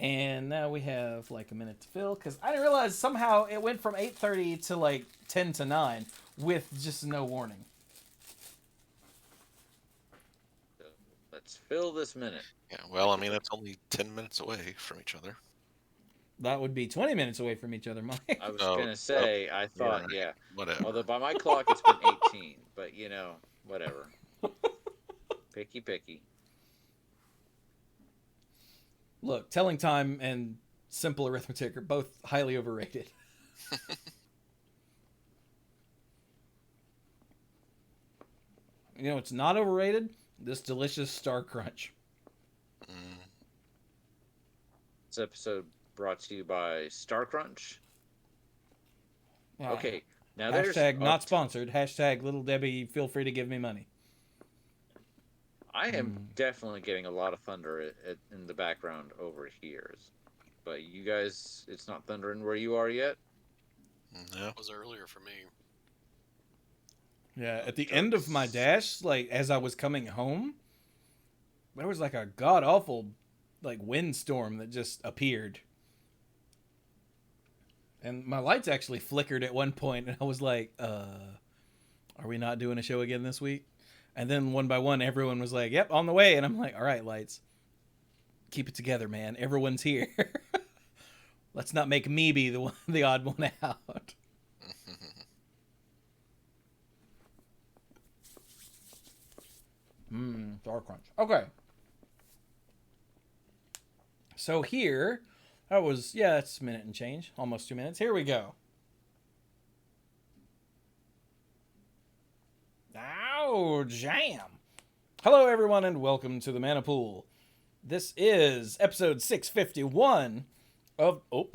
And now we have like a minute to fill because I didn't realize somehow it went from 8:30 to like 10 to 9 with just no warning. So let's fill this minute. Yeah, well, I mean, it's only 10 minutes away from each other. That would be 20 minutes away from each other, Mike. I was Oh, gonna say, I you're thought, right. yeah. Whatever. Although by my clock it's been 18, but whatever. Picky, picky. Look, telling time and simple arithmetic are both highly overrated. You know, it's not overrated. This delicious Star Crunch. Mm, This episode brought to you by Star Crunch. Okay, now there's Hashtag not sponsored. Hashtag Little Debbie, feel free to give me money. I am definitely getting a lot of thunder in the background over here. But you guys, it's not thundering where you are yet? no. It was earlier for me. Yeah, at the end of my dash, like as I was coming home, there was like a god awful like windstorm that just appeared. And my lights actually flickered at one point and I was like, are we not doing a show again this week? And then one by one everyone was like, yep, on the way, and I'm like, all right, lights. Keep it together, man. Everyone's here. Let's not make me be the odd one out. Star Crunch. Okay. So here, it's a minute and change. Almost 2 minutes. Here we go. Oh, jam. Hello, everyone, and welcome to the Mana Pool. This is episode 651 of... Oh.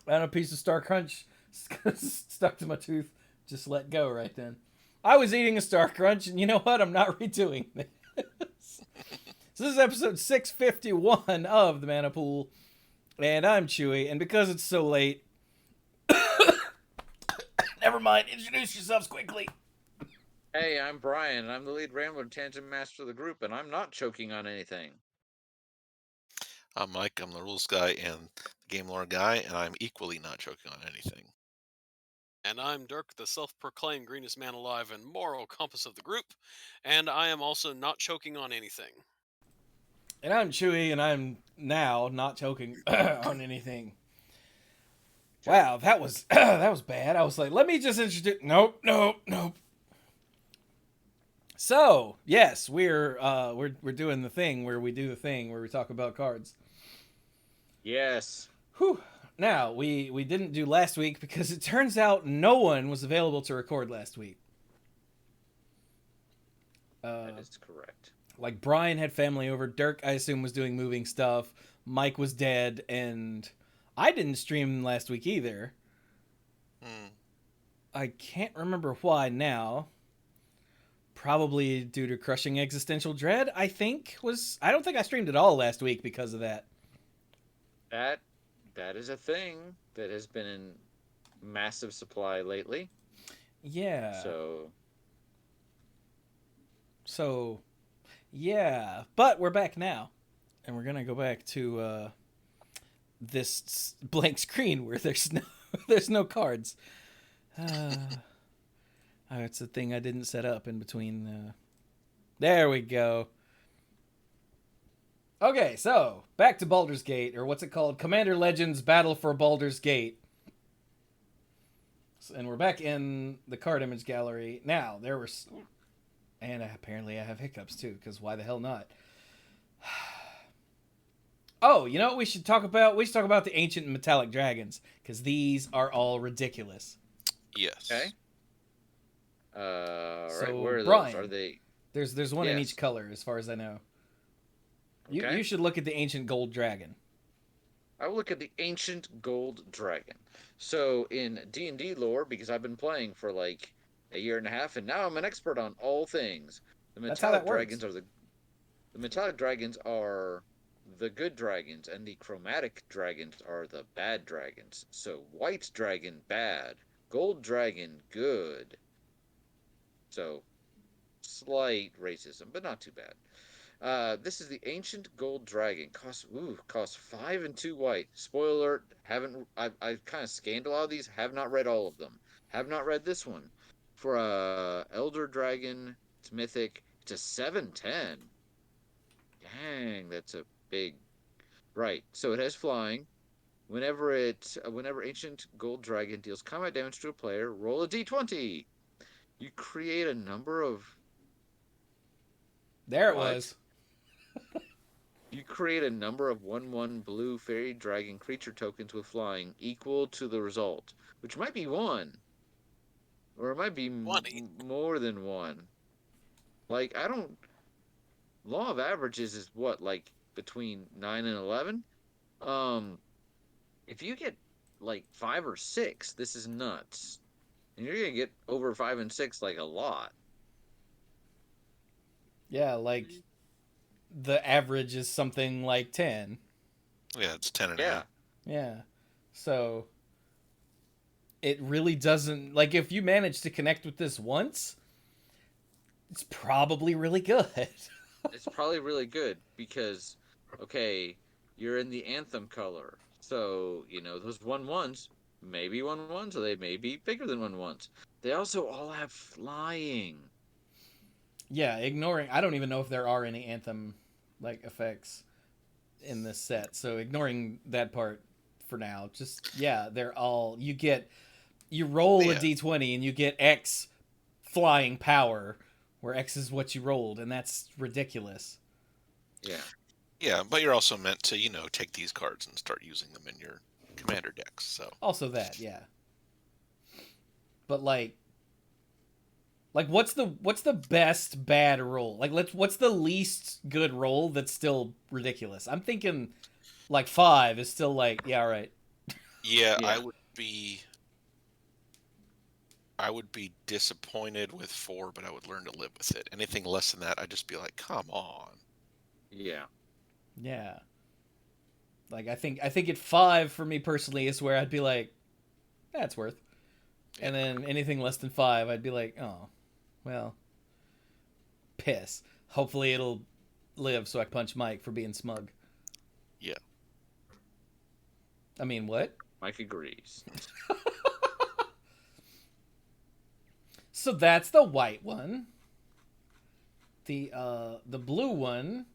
And a piece of Star Crunch stuck to my tooth. Just let go right then. I was eating a Star Crunch, and you know what? I'm not redoing this. So this is episode 651 of the Mana Pool, and I'm Chewy, and because it's so late... Never mind, introduce yourselves quickly. Hey, I'm Brian, and I'm the lead Rambler Tangent Master of the group, and I'm not choking on anything. I'm Mike. I'm the rules guy and the game lore guy, and I'm equally not choking on anything. And I'm Dirk, the self-proclaimed greenest man alive and moral compass of the group, and I am also not choking on anything. And I'm Chewy, and I'm now not choking on anything. Wow, that was that was bad. I was like, let me just introduce. Nope. So yes, we're doing the thing where we do the thing where we talk about cards. Yes. Whew. Now we didn't do last week because it turns out no one was available to record last week. That is correct. Like Brian had family over. Dirk, I assume, was doing moving stuff. Mike was dead, and I didn't stream last week either. I can't remember why now. Probably due to crushing existential dread, I think. I don't think I streamed at all last week because of that. That is a thing that has been in massive supply lately. Yeah. So yeah. But we're back now. And we're going to go back to this blank screen where there's no cards. It's a thing I didn't set up in between. There we go. Okay, so back to Baldurs Gate, or what's it called? Commander Legends Battle for Baldurs Gate. And we're back in the card image gallery. Now, there were... And apparently I have hiccups too, because why the hell not? Oh, you know what we should talk about? We should talk about the ancient metallic dragons, because these are all ridiculous. Yes. okay. Right. So, Where are Brian, those? Are they? There's one in Yes. each color, as far as I know. Okay. You should look at the ancient gold dragon. I will look at the ancient gold dragon. So in D&D lore, because I've been playing for like a year and a half, and now I'm an expert on all things. The That's how that metallic works. dragons are the metallic dragons are the good dragons, and the chromatic dragons are the bad dragons. So white dragon bad, gold dragon good. So slight racism, but not too bad. This is the ancient gold dragon. Costs 5 and 2 white. Spoiler alert, haven't I kind of scanned a lot of these, have not read all of them. Have not read this one. For a elder dragon, it's mythic. It's a 7/10. Dang, that's a big. Right. So it has flying. Whenever ancient gold dragon deals combat damage to a player, roll a d20. You create a number of There it what? was. You create a number of 1/1 blue fairy dragon creature tokens with flying equal to the result, which might be one, or it might be 20. more than one. Like, I don't. Law of averages is what, like between 9 and 11? Um, if you get like 5 or 6, this is nuts. And you're gonna get over 5 and 6 like a lot. Yeah, like the average is something like 10. Yeah, it's 10 and a Yeah. half. Yeah. So it really doesn't, like, if you manage to connect with this once, it's probably really good. It's probably really good because, okay, you're in the anthem color. So, those 1/1s may be 1/1s, or they may be bigger than 1/1s. They also all have flying. Yeah, ignoring, I don't even know if there are any anthem like effects in this set. So ignoring that part for now, just they're all, you roll a Yeah. d20 and you get X flying power, where X is what you rolled, and that's ridiculous. Yeah. Yeah, but you're also meant to, take these cards and start using them in your commander decks. So Also that, yeah. But like what's the best bad roll? Like what's the least good roll that's still ridiculous? I'm thinking like 5 is still like, yeah, all right. yeah, Yeah. I would be disappointed with 4, but I would learn to live with it. Anything less than that, I'd just be like, come on. Yeah. Yeah. Like I think at 5 for me personally is where I'd be like, that's worth. And then anything less than 5, I'd be like, oh, well, piss. Hopefully it'll live so I can punch Mike for being smug. Yeah. I mean, what? Mike agrees. So that's the white one. The blue one.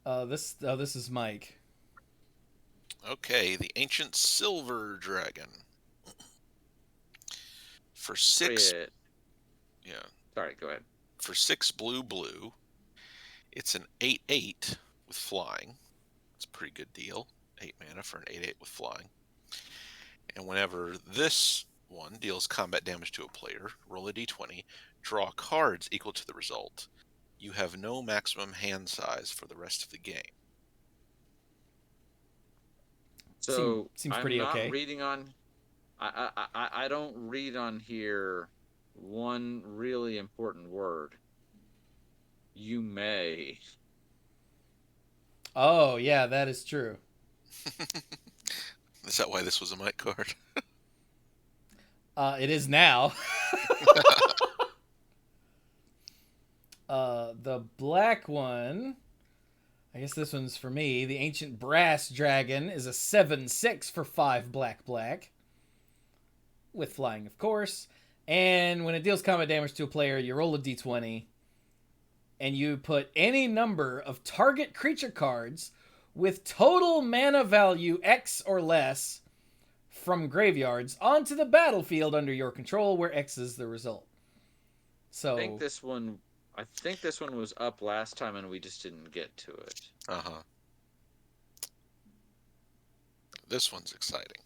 This is Mike. Okay, the ancient silver dragon. For 6, yeah. Sorry, go ahead. For 6 blue, it's an 8/8 with flying. It's a pretty good deal. 8 mana for an 8/8 with flying. And whenever this one deals combat damage to a player, roll a d20, draw cards equal to the result. You have no maximum hand size for the rest of the game. So Seems I'm pretty not okay. reading on. I don't read on here one really important word. You may. Oh yeah, that is true. Is that why this was a Mike card? It is now. The black one, I guess this one's for me. The ancient brass dragon is a 7/6 for 5 black. With flying, of course. And when it deals combat damage to a player, you roll a d20. And you put any number of target creature cards with total mana value X or less from graveyards onto the battlefield under your control, where X is the result. So I think this one was up last time and we just didn't get to it. Uh-huh. This one's exciting.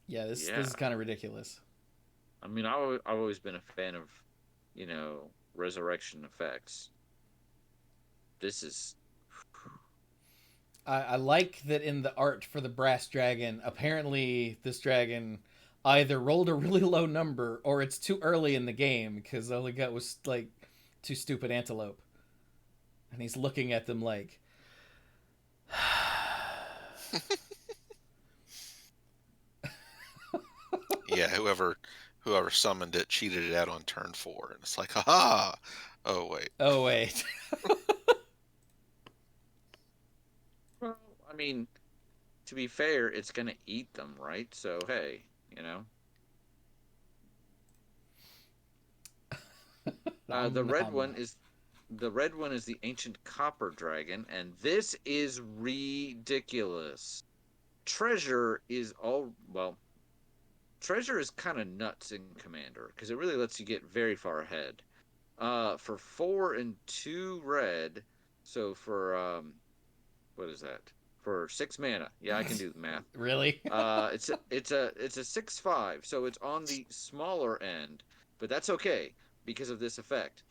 yeah, this is kind of ridiculous. I mean, I've always been a fan of, resurrection effects. This is. I like that in the art for the brass dragon, apparently this dragon either rolled a really low number or it's too early in the game because all he got was like 2 stupid antelope. And he's looking at them like... Yeah, whoever whoever summoned it cheated it out on turn 4, and it's like, haha. Oh wait. Oh wait. Well, I mean, to be fair, it's gonna eat them, right? So hey, you know. The Nom, red nom, one nom. is the ancient copper dragon, and this is ridiculous. Treasure is all well. Treasure is kind of nuts in Commander because it really lets you get very far ahead. For 4 and 2 red, so for what is that? For 6 mana, yeah, I can do the math. Really? It's a 6/5, so it's on the smaller end, but that's okay because of this effect.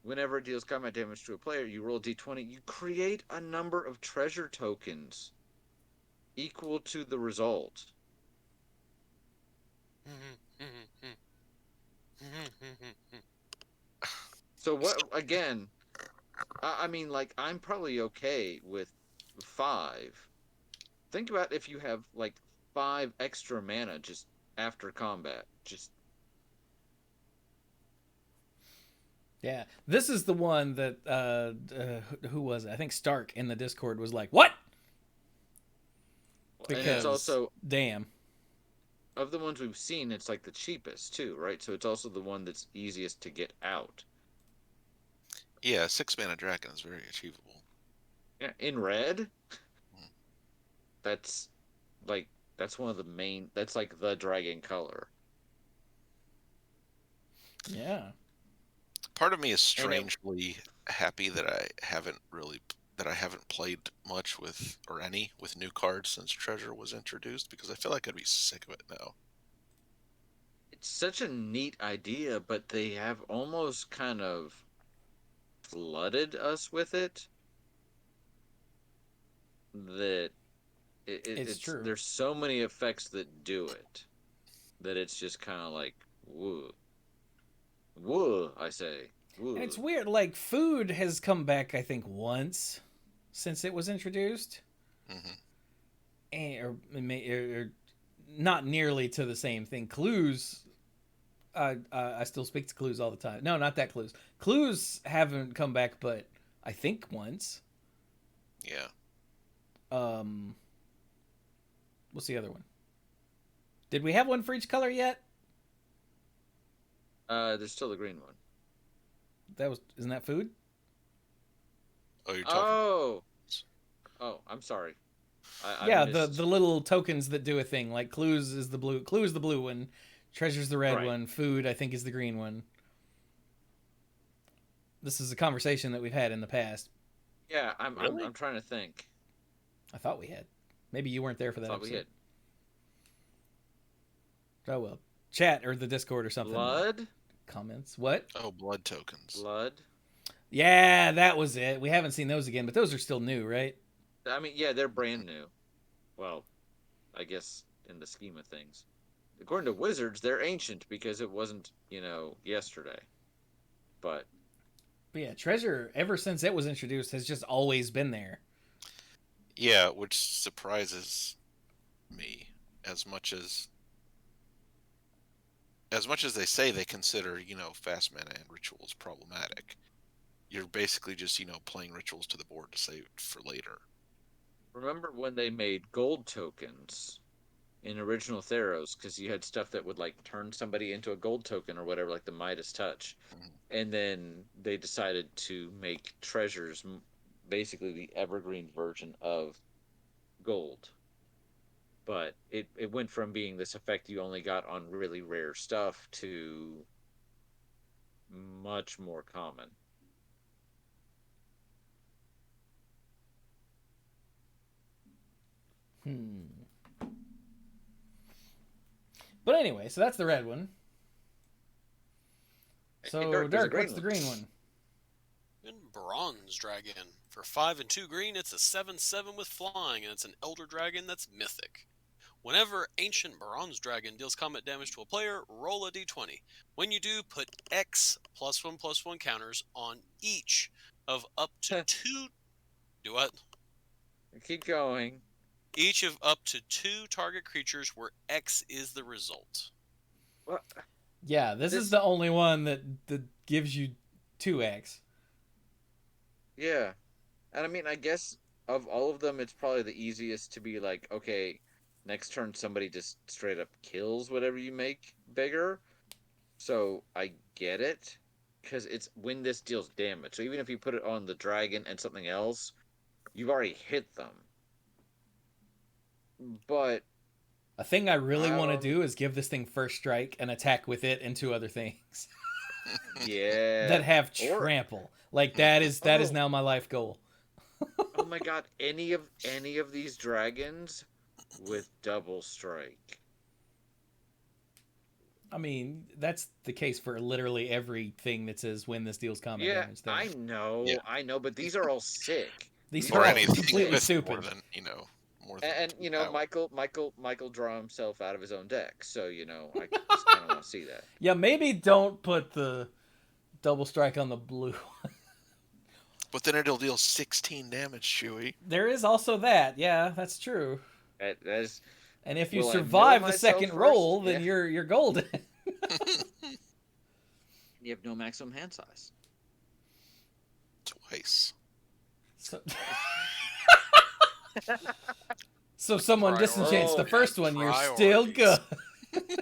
Whenever it deals combat damage to a player, you roll d20. You create a number of treasure tokens equal to the result. So what? Again, I mean, like I'm probably okay with 5. Think about if you have like 5 extra mana just after combat. Just Yeah. This is the one that who was it? I think Stark in the Discord was like, "What?" and it's Because also damn. of the ones we've seen, it's like the cheapest too, right? So it's also the one that's easiest to get out. Yeah, 6-mana dragon is very achievable. Yeah, in red, that's like that's one of the main. That's like the dragon color. Yeah. Part of me is And strangely happy that I haven't played much with or any with new cards since Treasure was introduced, because I feel like I'd be sick of it now. it's such a neat idea, but they have almost kind of flooded us with it. That It's it's true. there's so many effects that do it that it's just kind of like woo, woo. I say And woo. it's weird. Like food has come back, I think, once since it was introduced, Hmm. or not nearly to the same thing. Clues. I still speak to clues all the time. No, not that clues. Clues haven't come back, but I think once. Yeah. Um, what's the other one? Did we have one for each color yet? There's still the green one. Isn't that food? Oh, you're talking. Oh, oh, I'm sorry. I Yeah, missed. the little tokens that do a thing. Like clues is the blue. Clue is the blue one. Treasure's the red Right. one. Food, I think, is the green one. This is a conversation that we've had in the past. Yeah, I'm Really? I'm trying to think. I thought we had. Maybe you weren't there for that Thought we episode. had Oh well. Chat or the Discord or something. blood, Comments. What? Oh, blood tokens. blood. Yeah, that was it. We haven't seen those again, but those are still new, right? I mean, yeah, they're brand new. Well, I guess in the scheme of things, according to Wizards, they're ancient because it wasn't, yesterday. But Yeah, Treasure, ever since it was introduced, has just always been there. Yeah, which surprises me as much as they say they consider, fast mana and rituals problematic. You're basically just, playing rituals to the board to save for later. remember when they made gold tokens in original Theros because you had stuff that would like turn somebody into a gold token or whatever, like the Midas Touch, and then they decided to make treasures basically the evergreen version of gold. But it went from being this effect you only got on really rare stuff to much more common. But anyway, so that's the red one. So, Hey, Dirk, there's a Dirk, green what's the one. green one? And Bronze Dragon. For 5 and 2 green, it's a 7/7 with flying, and it's an Elder Dragon that's mythic. Whenever Ancient Bronze Dragon deals combat damage to a player, roll a d20. When you do, put X +1/+1 counters on each of up to 2. Do what? Keep going. Each of up to 2 target creatures where X is the result. What? Yeah, this is the only one that gives you 2x. Yeah. And I mean, I guess of all of them, it's probably the easiest to be like, okay, next turn somebody just straight up kills whatever you make bigger. So I get it. Because it's when this deals damage. So even if you put it on the dragon and something else, you've already hit them. But A thing I really I want to don't. do is give this thing first strike and attack with it and 2 other things Yeah. that have Or trample. Like that is oh, now my life goal. oh my god, any of these dragons with double strike. I mean, that's the case for literally everything that says when this deals combat Yeah, damage. Though. Yeah. I know, but these are all sick. These These are Or are all all anything completely with sick. more stupid. than, more than And 2 you know, power. Michael draw himself out of his own deck, so you know, I just kind of want to see that. Yeah, maybe don't put the double strike on the blue. But then it'll deal 16 damage, Chewie. There is also that. Yeah, that's true. As And if you will I mill survive the myself second first? roll, Yeah, then you're golden. you have no maximum hand size. Twice. So, so someone disenchants the Priorities. first one, you're still good.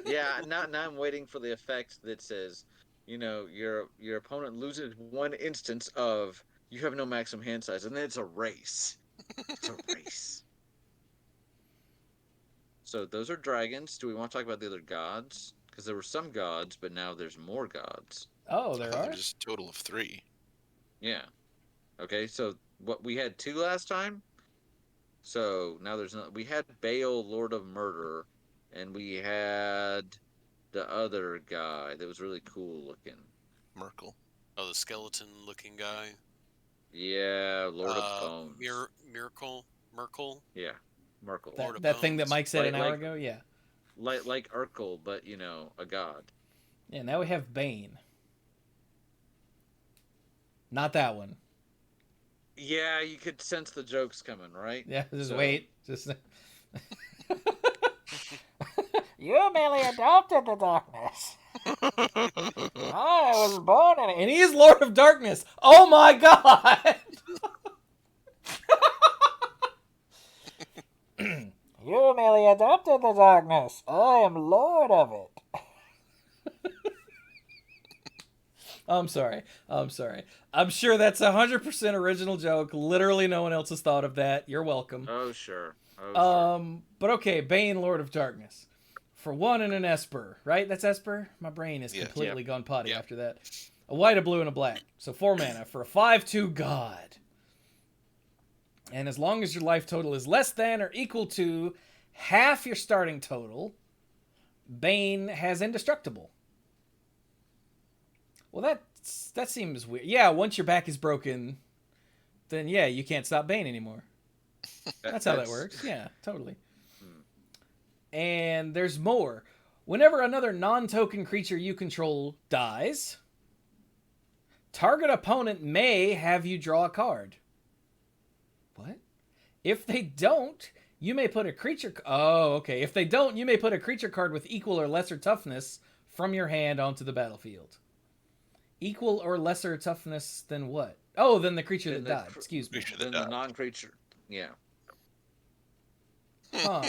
Yeah, now I'm waiting for the effect that says, you know, your opponent loses 1 instance of you have no maximum hand size, and then it's a race. It's a race. So those are dragons. Do we want to talk about the other gods? Because there were some gods, but now there's more gods. Oh, there are? There's a total of 3. Yeah. Okay, so what we had 2 last time. So now there's no. We had Baal, Lord of Murder, and we had the other guy that was really cool looking. Merkel. Oh, the skeleton-looking guy. Yeah, Lord of Bones. Merkel. Yeah, Merkel. Lord of That thing that Bones. Mike said an hour Like- ago? Yeah. Like Urkel, but you know, a god. Yeah, now we have Bane. Not that one. Yeah, you could sense the jokes coming, right? Yeah, just So- wait. Just You merely adopted the darkness. I was born in it. And he is Lord of Darkness. Oh my god! You merely adopted the darkness. I am Lord of it. I'm sorry. I'm sure that's 100% original joke. Literally no one else has thought of that. You're welcome. Oh sure. Oh sure. But okay, Bane, Lord of Darkness. For 1 and an Esper, right? That's Esper? My brain is Yeah. completely gone potty Yeah. after that. A white, a blue, and a black. So 4 mana for a 5/2 god. And as long as your life total is less than or equal to half your starting total, Bane has indestructible. Well, that seems weird. Yeah, once your back is broken, then yeah, you can't stop Bane anymore. That's how that works. Yeah, totally. And there's more. Whenever another non-token creature you control dies, target opponent may have you draw a card. What? If they don't, you may put a creature... Oh, okay. If they don't, you may put a creature card with equal or lesser toughness from your hand onto the battlefield. Equal or lesser toughness than what? Oh, than the creature that died. Excuse me. Creature that Then the died. non-creature. Yeah. Huh.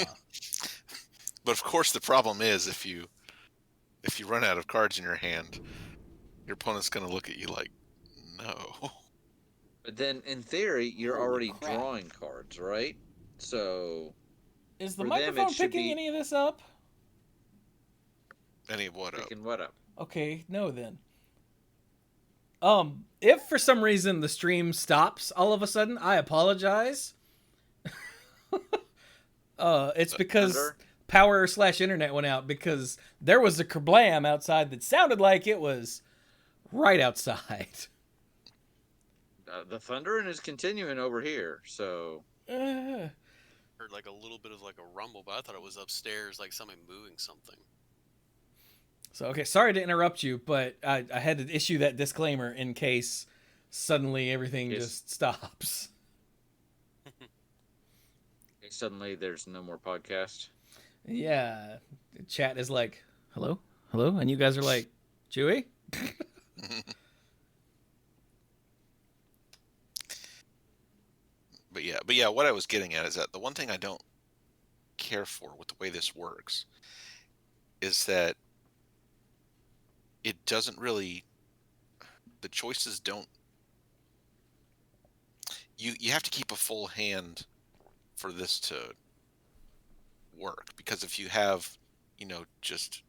But of course, the problem is if you run out of cards in your hand, your opponent's going to look at you like, no. But then, in theory, you're Holy already crap. drawing cards, right? So Is the For them, it microphone should picking be- any of this up? Any what up? picking what up? Okay, no then. If for some reason the stream stops all of a sudden, I apologize. It's because Thunder? power/internet went out because there was a kerblam outside that sounded like it was right outside. The thundering is continuing over here, so Uh, Heard like a little bit of like a rumble, but I thought it was upstairs, like somebody moving something. So, okay, sorry to interrupt you, but I had to issue that disclaimer in case suddenly everything Yes. just stops. suddenly there's no more podcast. Yeah, chat is like, hello? hello? And you guys are like, Chewie? But yeah, what I was getting at is that the one thing I don't care for with the way this works is that it doesn't really, the choices don't, you have to keep a full hand for this to work, because if you have, just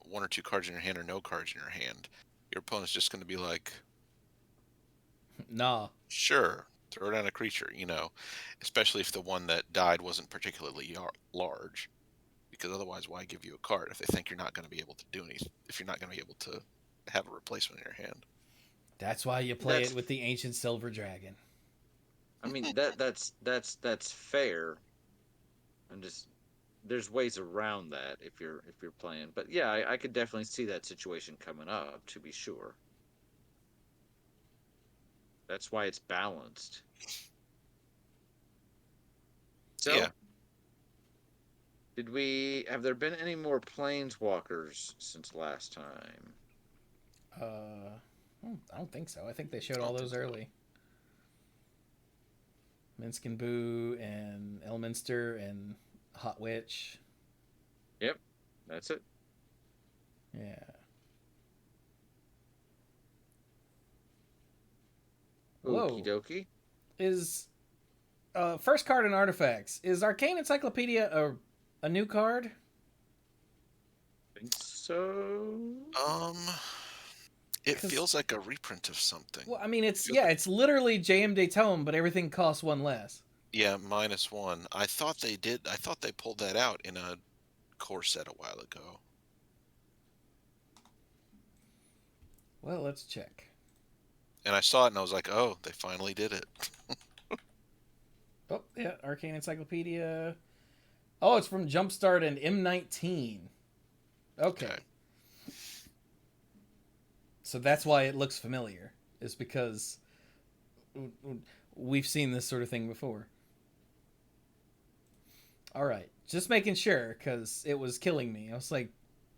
one or two cards in your hand or no cards in your hand, your opponent's just going to be like, Nah. sure, throw down a creature, especially if the one that died wasn't particularly large, because otherwise why give you a card if they think you're not going to be able to do anything, if you're not going to be able to have a replacement in your hand. That's why you play it with the Ancient Silver Dragon. I mean, that's fair. I'm just, there's ways around that if you're playing. But yeah, I could definitely see that situation coming up, to be sure. That's why it's balanced. So, Yeah. have there been any more planeswalkers since last time? I don't think so. I think they showed all those early. Minsk and Boo and Elminster and Hot Witch. Yep, that's it. Yeah. Okie dokie. Is first card in Artifacts. Is Arcane Encyclopedia a new card? I think so. It feels like a reprint of something. Well, I mean, it's literally JMD Tome, but everything costs one less. Yeah, -1. I thought they pulled that out in a core set a while ago. Well, let's check. And I saw it and I was like, oh, they finally did it. Oh, yeah, Arcane Encyclopedia. Oh, it's from Jumpstart and M19. Okay. So that's why it looks familiar, is because we've seen this sort of thing before. All right, just making sure, because it was killing me. I was like,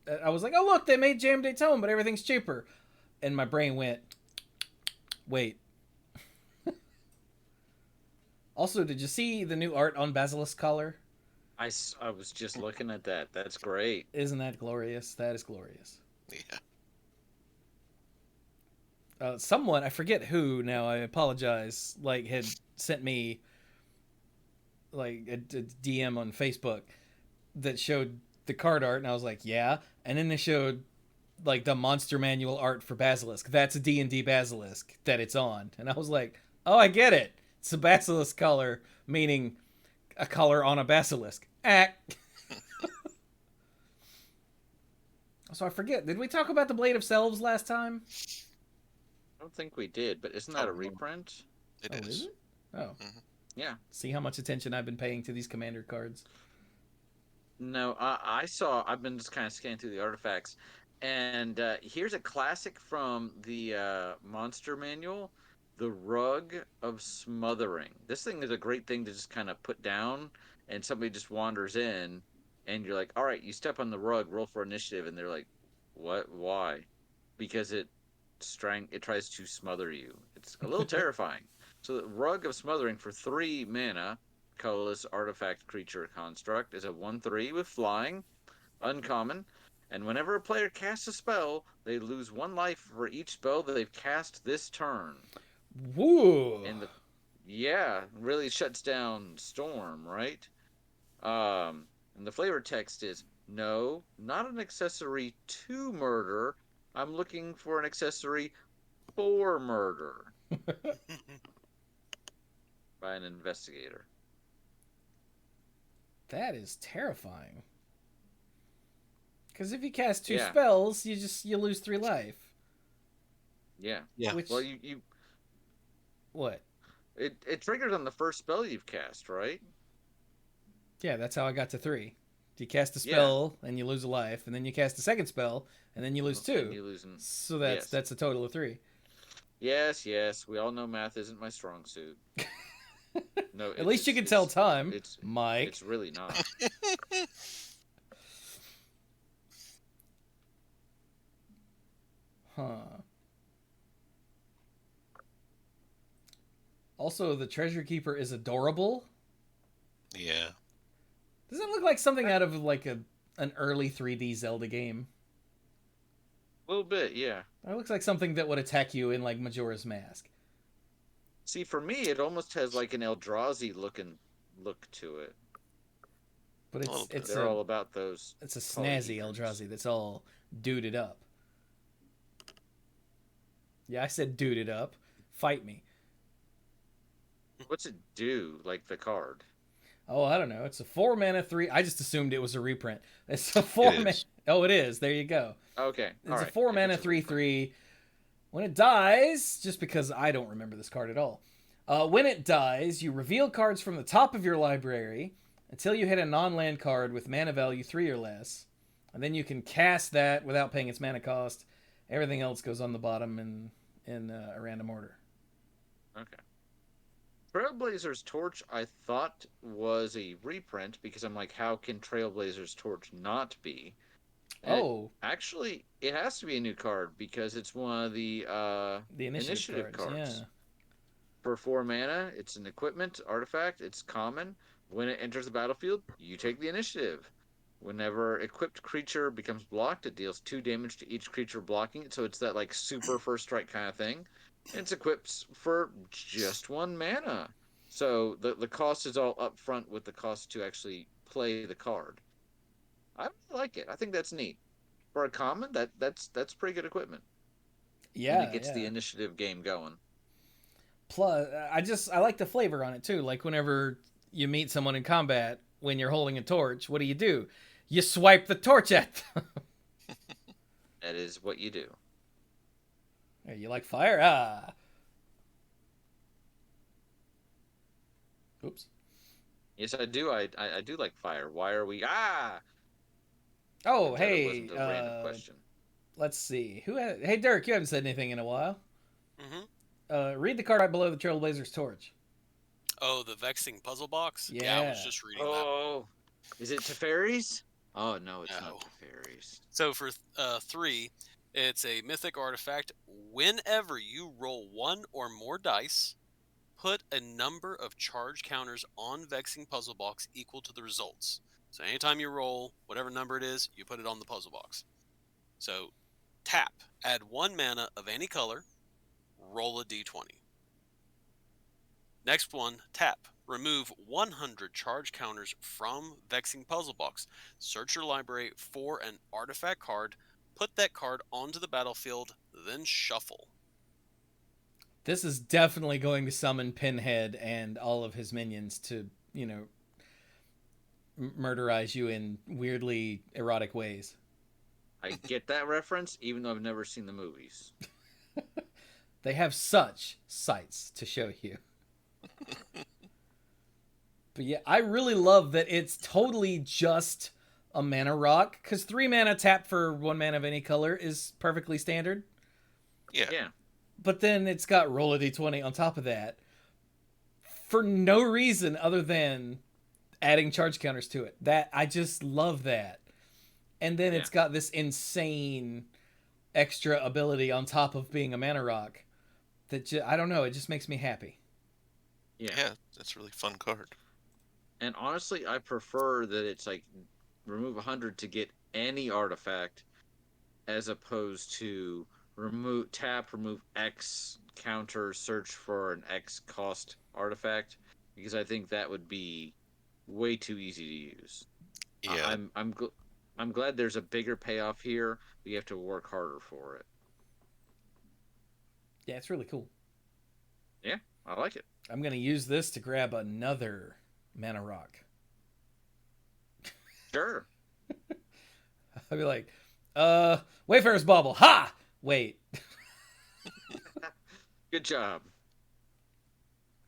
oh look, they made JMD Tome, but everything's cheaper, and my brain went, wait. Also, did you see the new art on Basilisk collar? I was just looking at that. That's great. Isn't that glorious? That is glorious. Yeah. Someone, I forget who now, I apologize, had sent me a DM on Facebook that showed the card art, and I was like, yeah. And then they showed the monster manual art for Basilisk. That's a D&D Basilisk that it's on. And I was like, oh, I get it. It's a Basilisk color, meaning a color on a Basilisk. So I forget, did we talk about the Blade of Selves last time? I don't think we did, but isn't that a reprint? It is. Is it? Oh. Mm-hmm. Yeah. See how much attention I've been paying to these commander cards. No, I've been just kind of scanning through the artifacts, and here's a classic from the monster manual, the Rug of Smothering. This thing is a great thing to just kind of put down, and somebody just wanders in, and you're like, all right, you step on the rug, roll for initiative, and they're like, what? Why? Because it tries to smother you. It's a little terrifying. So the Rug of Smothering for 3 mana, colorless artifact creature construct, is a 1/3 with flying, uncommon, and whenever a player casts a spell, they lose 1 life for each spell that they've cast this turn. Woo! And really shuts down Storm, right? And the flavor text is, no, not an accessory to murder. I'm looking for an accessory for murder. By an investigator. That is terrifying. Because if you cast 2 Yeah. spells, you lose 3 life. Yeah. Yeah. Which, Well, you what? it triggers on the first spell you've cast, right? Yeah, that's how I got to 3. You cast a spell and you lose a life, and then you cast a second spell and then you lose 2. And you lose them. So that's a total of 3. Yes. We all know math isn't my strong suit. No. At least you can tell time, Mike. It's really not. Huh. Also, the Treasure Keeper is adorable. Yeah. Does it look like something out of like an early 3D Zelda game? A little bit, yeah. It looks like something that would attack you in like Majora's Mask. See, for me, it almost has like an Eldrazi look to it. But A little bit. it's They're all a about those. it's a snazzy polyhedrons. Eldrazi that's all duded up. Yeah, I said duded up. Fight me. What's it do? Like the card? Oh, I don't know. It's a 4 mana 3. I just assumed it was a reprint. It's a 4 It mana. is. Oh, it is. There you go. Okay, It's a 4 mana 3/3. When it dies, just because I don't remember this card at all. When it dies, you reveal cards from the top of your library until you hit a non-land card with mana value 3 or less, and then you can cast that without paying its mana cost. Everything else goes on the bottom in a random order. Okay. Trailblazers Torch, I thought was a reprint because I'm like, how can Trailblazers Torch not be? And Oh, actually, it has to be a new card because it's one of the the initiative cards. Yeah. For 4 mana, it's an equipment artifact. It's common. When it enters the battlefield, you take the initiative. Whenever equipped creature becomes blocked, it deals 2 damage to each creature blocking it. So it's that like super first strike kind of thing. And it's equipped for just 1 mana. So the cost is all up front with the cost to actually play the card. I really like it. I think that's neat. For a common, that's pretty good equipment. Yeah. And it gets the yeah. initiative game going. Plus, I like the flavor on it too. Like whenever you meet someone in combat, when you're holding a torch, what do? You swipe the torch at them. That is what you do. Hey, you like fire? Ah. Oops. Yes, I do. I do like fire. Why are we? Ah! Oh, Turns out it hey. wasn't a random question. Let's see. Hey, Dirk, you haven't said anything in a while. Mm-hmm. Read the card right below the Trailblazers Torch. Oh, the vexing puzzle box? I Yeah. was just reading that. Oh, is it Teferis? Oh no, it's No. not Teferis. So for 3, it's a mythic artifact. Whenever you roll 1 or more dice, put a number of charge counters on vexing puzzle box equal to the results. So anytime you roll, whatever number it is, you put it on the puzzle box. So tap, add 1 mana of any color, roll a d20. Next one, tap, remove 100 charge counters from vexing puzzle box. Search your library for an artifact card, put that card onto the battlefield, then shuffle. This is definitely going to summon Pinhead and all of his minions to, murderize you in weirdly erotic ways. I get that reference, even though I've never seen the movies. They have such sights to show you. But yeah, I really love that it's totally just a mana rock, because 3 mana tap for 1 mana of any color is perfectly standard. Yeah. Yeah. But then it's got roll a d20 on top of that for no reason other than adding charge counters to it. That I just love that. And then it's got this insane extra ability on top of being a mana rock that I don't know, it just makes me happy. Yeah, that's a really fun card. And honestly, I prefer that it's like remove 100 to get any artifact as opposed to remove X counter, search for an X cost artifact, because I think that would be way too easy to use. Yeah. I'm glad there's a bigger payoff here, but you have to work harder for it. Yeah, it's really cool. Yeah, I like it. I'm going to use this to grab another mana rock. Sure. I'll be like, Wayfarer's Bauble. Ha! Wait. Good job.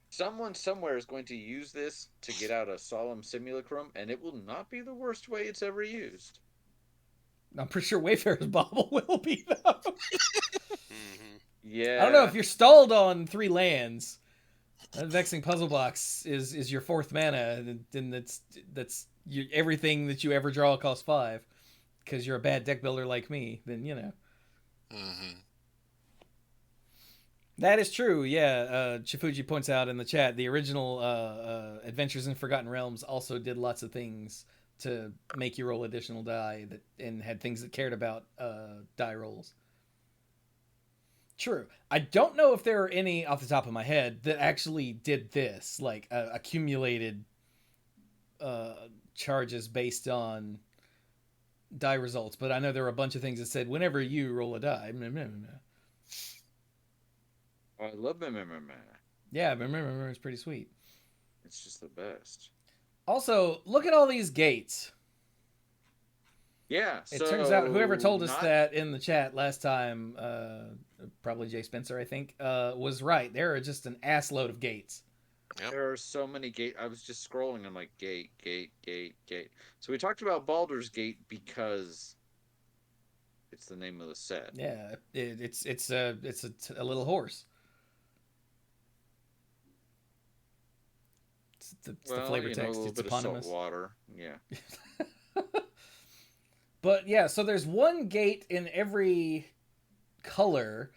Someone somewhere is going to use this to get out a solemn simulacrum, and it will not be the worst way it's ever used. I'm pretty sure Wayfarer's Bauble will be, though. Mm-hmm. Yeah. I don't know, if you're stalled on 3 lands, that Vexing Puzzle Box is your 4th mana, then that's everything that you ever draw costs 5. Because you're a bad deck builder like me, then, Mm-hmm. That is true. Yeah, Chifuji points out in the chat the original Adventures in Forgotten Realms also did lots of things to make you roll additional die and had things that cared about die rolls. True. I don't know if there are any off the top of my head that actually did this, like accumulated charges based on die results, but I know there were a bunch of things that said whenever you roll a die. I love it. Yeah, remember, it's pretty sweet. It's just the best. Also, look at all these gates. Yeah. It turns out whoever told us that in the chat last time, probably Jay Spencer, I think, was right. There are just an ass load of gates. Yep. There are so many gates. I was just scrolling and I'm like, gate. So we talked about Baldur's Gate because it's the name of the set. Yeah, it's a little horse. It's the flavor text. A little it's bit eponymous. Of salt water. Yeah. But yeah, so there's one gate in every color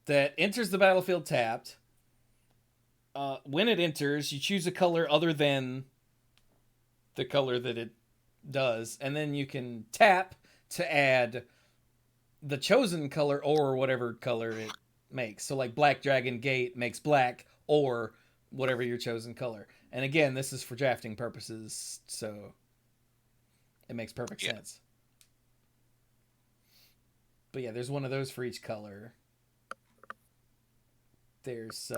that enters the battlefield tapped. When it enters, you choose a color other than the color that it does, and then you can tap to add the chosen color or whatever color it makes. So like Black Dragon Gate makes black or whatever your chosen color. And again, this is for drafting purposes, so it makes perfect sense. But yeah, there's one of those for each color. There's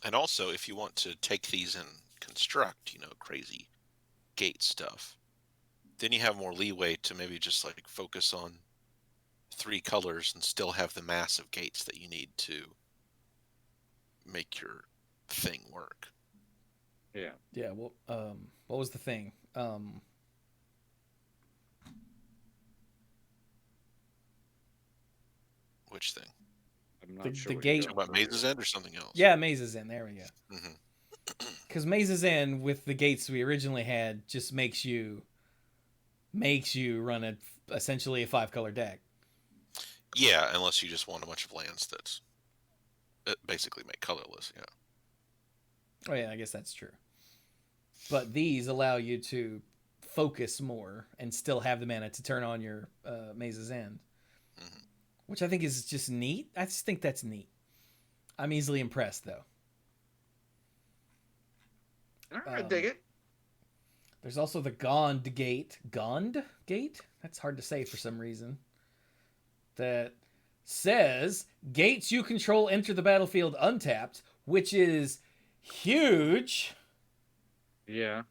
And also, if you want to take these and construct, crazy gate stuff, then you have more leeway to maybe just like focus on 3 colors and still have the massive gates that you need to make your thing work. Yeah. Yeah, well, what was the thing? Which thing? I'm not sure. The gate. Talking about Maze's End or something else? Yeah, Maze's End. There we go. Mm-hmm. Because Maze's End with the gates we originally had just makes you run essentially a 5-color deck. Yeah, unless you just want a bunch of lands that basically make colorless. Yeah. Oh yeah, I guess that's true. But these allow you to focus more and still have the mana to turn on your Maze's End. Mm-hmm. Which I think is just neat. I just think that's neat. I'm easily impressed, though. I dig it. There's also the Gand Gate. Gand Gate? That's hard to say for some reason. That says, gates you control enter the battlefield untapped, which is huge. Yeah.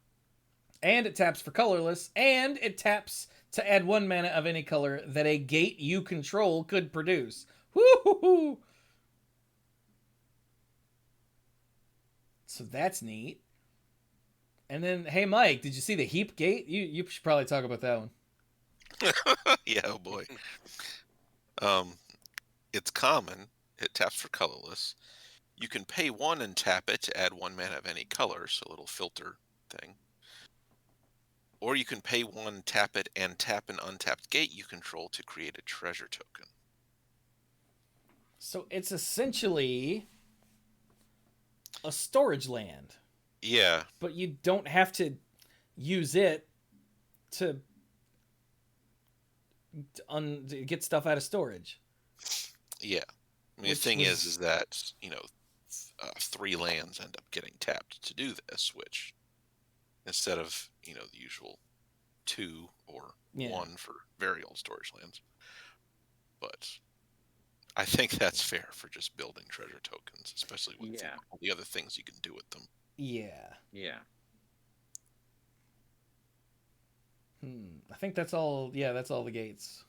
And it taps for colorless, and it taps to add 1 mana of any color that a gate you control could produce. Woo-hoo-hoo! So that's neat. And then, hey Mike, did you see the heap gate? You should probably talk about that one. Yeah, oh boy. It's common. It taps for colorless. You can pay 1 and tap it to add 1 mana of any color, so a little filter thing. Or you can pay 1, tap it, and tap an untapped gate you control to create a treasure token. So it's essentially a storage land. Yeah. But you don't have to use it to get stuff out of storage. Yeah. I mean, the thing is that, 3 lands end up getting tapped to do this, which instead of, the usual 2 or 1 for very old storage lands. But I think that's fair for just building treasure tokens, especially with all the other things you can do with them. Yeah. Yeah. I think that's all. Yeah, that's all the gates.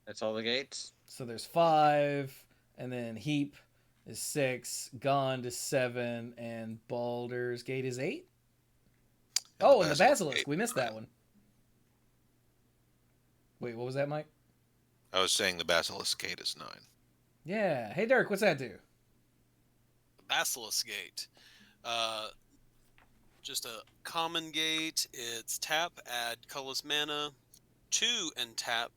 That's all the gates? So there's 5, and then Heap is 6, Gand is 7, and Baldur's Gate is 8? Oh, and the Basilisk. We missed that one. Wait, what was that, Mike? I was saying the Basilisk Gate is 9. Yeah. Hey, Dirk, what's that do? Basilisk Gate. Just a common gate. It's tap, add colorless mana, 2 and tap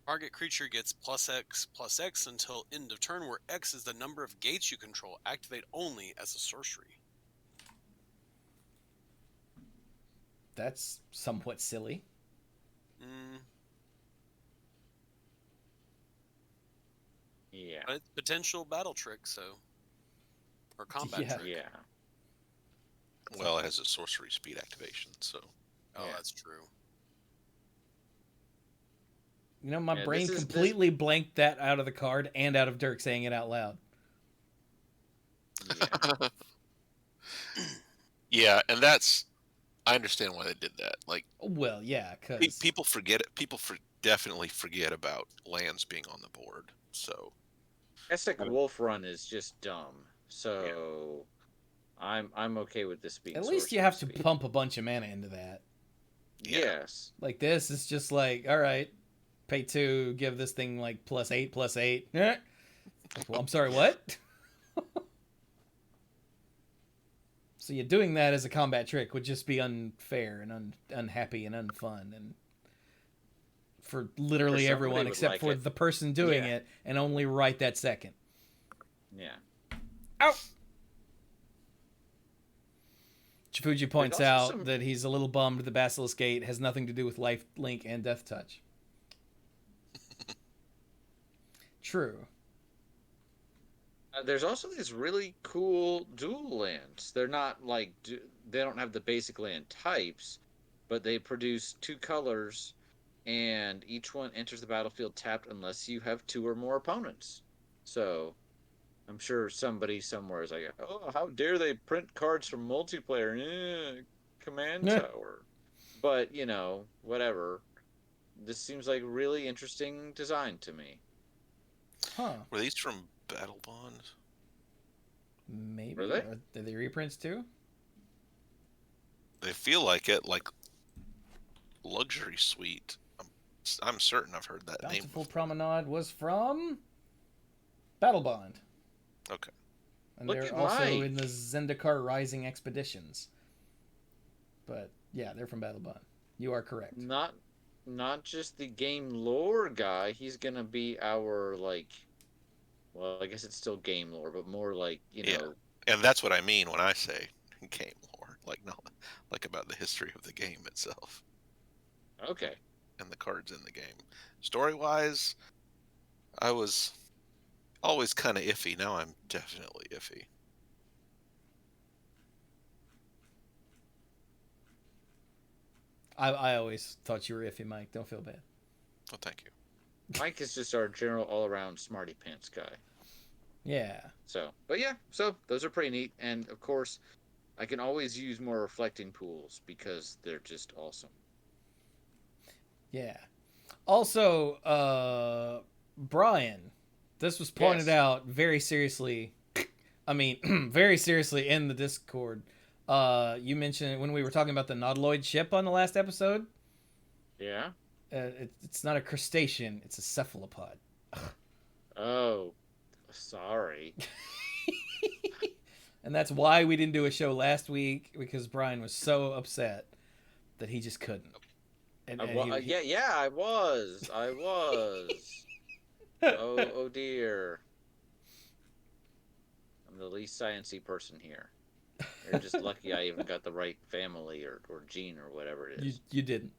Target creature gets +X/+X until end of turn, where X is the number of gates you control. Activate only as a sorcery. That's somewhat silly. Yeah. But it's potential battle trick, so. Or combat Yeah. trick. Yeah. Well, it has a sorcery speed activation, so. Oh, Yeah. that's true. You know, my Yeah, brain this is- completely blanked that out of the card and out of Dirk saying it out loud. Yeah. Yeah, and that's. I understand why they did that. Like, Well, yeah, because people forget it. People definitely forget about lands being on the board. So. Essex Wolf Run is just dumb. So I'm okay with this being at least you sorcery have to speed. pump a bunch of mana into that. Yeah. Yes. Like this is just like, all right, pay 2, give this thing like +8/+8. Eh. Well, I'm sorry, what? So you're doing that as a combat trick would just be unfair and unhappy and unfun and for literally somebody everyone would except like for it. the person doing Yeah. it and only right that second. Yeah. Ow! Chifuji points also out some- that he's a little bummed the Basilisk Gate has nothing to do with Life Link and Death Touch. True. There's also these really cool dual lands. They're not like they don't have the basic land types, but they produce 2 colors, and each one enters the battlefield tapped unless you have 2 or more opponents. So, I'm sure somebody somewhere is like, "Oh, how dare they print cards from multiplayer? Command Yeah. Tower." But whatever. This seems like really interesting design to me. Huh. Were these from Battle Bond? Maybe. Were they? Are they reprints too? They feel like it, like Luxury Suite. I'm certain I've heard that name. Bountiful Promenade was from Battle Bond. Okay. And Look they're at also Mike. in the Zendikar Rising Expeditions. But yeah, they're from Battle Bond. You are correct. Not just the game lore guy. He's gonna be our well, I guess it's still game lore, but more like Yeah. And that's what I mean when I say game lore, like not like about the history of the game itself Okay. and the cards in the game. Story-wise, I was always kind of iffy. Now I'm definitely iffy. I always thought you were iffy, Mike. Don't feel bad. Oh, thank you. Mike is just our general all-around smarty pants guy. Yeah. So those are pretty neat, and of course, I can always use more reflecting pools because they're just awesome. Yeah. Also, Brian, this was pointed Yes. out very seriously. I mean, very seriously in the Discord. You mentioned when we were talking about the Nautiloid ship on the last episode. Yeah. It's not a crustacean; it's a cephalopod. Oh, sorry. And that's why we didn't do a show last week because Brian was so upset that he just couldn't. And, Yeah, I was. Oh dear. I'm the least sciencey person here. You're just lucky I even got the right family or gene or whatever it is. you didn't.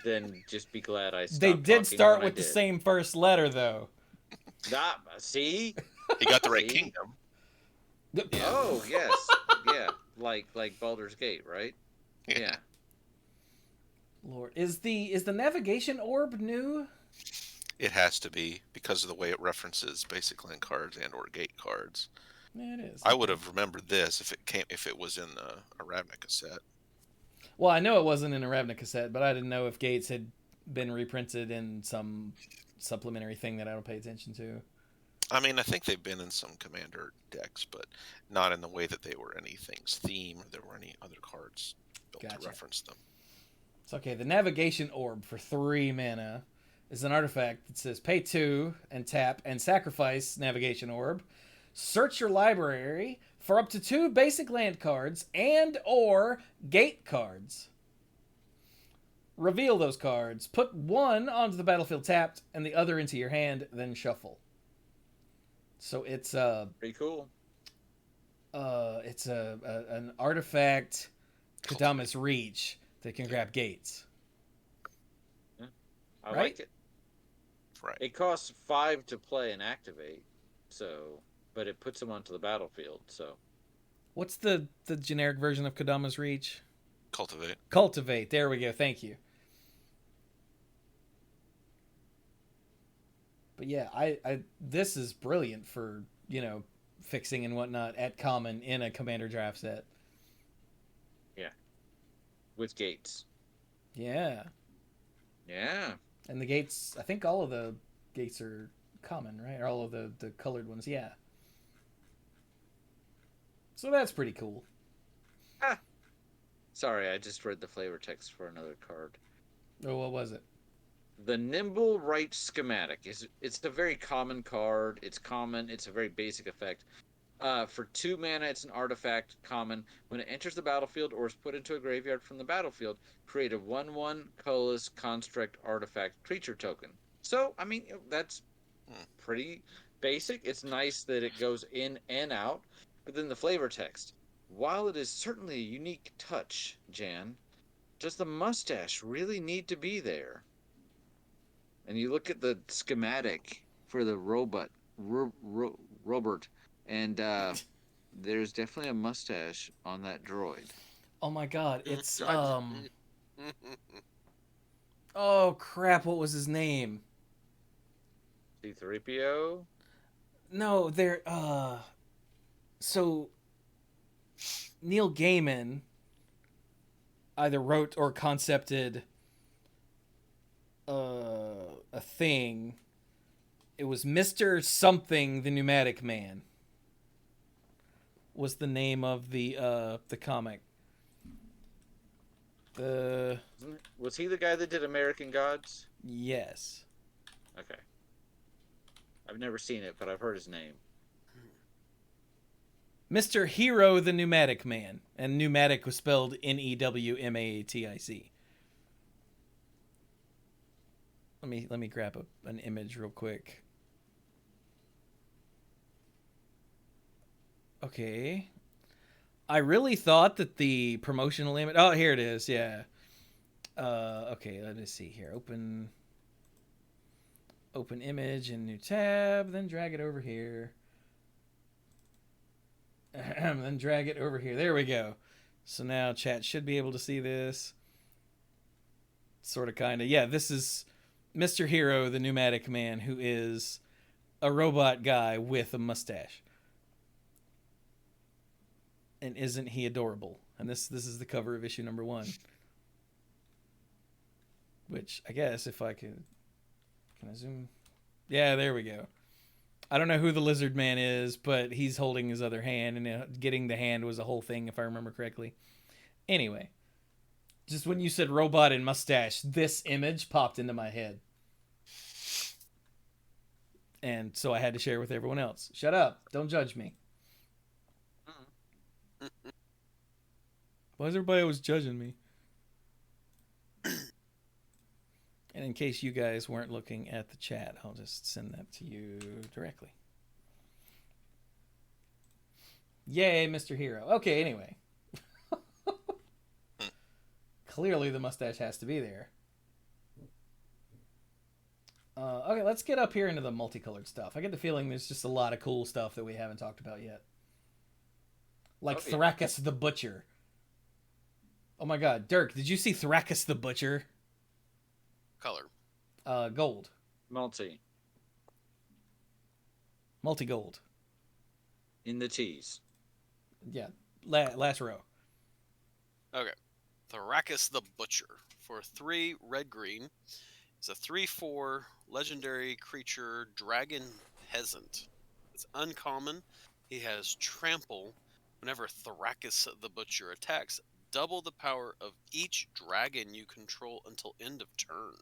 Then just be glad I stopped They did talking start when I with the did. same first letter, though. See? You got the right See? kingdom. Oh yes, yeah, like Baldur's Gate, right? Yeah. Lord, is the navigation orb new? It has to be because of the way it references basic land cards and or gate cards. Yeah, it is. I would have remembered this if it was in a Ravnica set. Well, I know it wasn't in a Ravnica set, but I didn't know if Gates had been reprinted in some supplementary thing that I don't pay attention to. I mean, I think they've been in some commander decks, but not in the way that they were anything's theme or there were any other cards built Gotcha. to reference them. It's okay. The navigation orb for 3 mana is an artifact that says pay 2 and tap and sacrifice navigation orb. Search your library for up to 2 basic land cards and or gate cards. reveal those cards. Put one onto the battlefield tapped and the other into your hand, then shuffle. So it's Pretty cool. it's an artifact, Kadama's Reach, that can grab gates. Yeah. I Right? like it. Right. It costs 5 to play and activate, but it puts them onto the battlefield. So What's the generic version of Kadama's Reach? Cultivate. Cultivate. There we go. Thank you. But yeah, I this is brilliant for, fixing and whatnot at common in a commander draft set. with gates. Yeah. Yeah. And the gates, I think all of the gates are common, right? Or all of the colored ones, yeah. So that's pretty cool. Sorry, I just read the flavor text for another card. Oh, what was it? The Nimble Right Schematic. It's a very common card. It's common. It's a very basic effect. For 2 mana, it's an artifact, common. When it enters the battlefield or is put into a graveyard from the battlefield, create a 1/1 colorless construct artifact creature token. So, I mean, that's pretty basic. It's nice that it goes in and out. But then the flavor text. While it is certainly a unique touch, Jan, does the mustache really need to be there? And you look at the schematic for the robot, Robert, and there's definitely a mustache on that droid. Oh my god, it's oh crap, what was his name? C-3PO? No, they're so Neil Gaiman either wrote or concepted a thing. It was Mr. Something the Pneumatic Man. Was the name of the comic. Was he the guy that did American Gods? Yes. Okay. I've never seen it, but I've heard his name. Mr. Hero the Pneumatic Man. And pneumatic was spelled Newmatic. Let me grab an image real quick. Okay. I really thought that the promotional image... Oh, here it is, yeah. Okay, let me see here. Open image in new tab, then drag it over here. Then drag it over here. There we go. So now chat should be able to see this. Sort of, kind of. Yeah, this is Mr. Hero, the Pneumatic Man, who is a robot guy with a mustache. And isn't he adorable? And this is the cover of issue number 1. Which, I guess, if I could... Can I zoom? Yeah, there we go. I don't know who the lizard man is, but he's holding his other hand, and getting the hand was a whole thing, if I remember correctly. Anyway, just when you said robot and mustache, this image popped into my head. And so I had to share with everyone else. Shut up. Don't judge me. Why is everybody always judging me? And in case you guys weren't looking at the chat, I'll just send that to you directly. Yay, Mr. Hero. Okay, anyway. Clearly the mustache has to be there. Okay, let's get up here into the multicolored stuff. I get the feeling there's just a lot of cool stuff that we haven't talked about yet. Like Thrakus the Butcher. Oh my god, Dirk, did you see Thrakus the Butcher? Color. Gold. Multi-gold. In the T's. Yeah, last row. Okay. Thrakus the Butcher. For 3 red-green. It's a 3/4 legendary creature dragon peasant. It's uncommon. He has trample. Whenever Thrakus the Butcher attacks, double the power of each dragon you control until end of turn.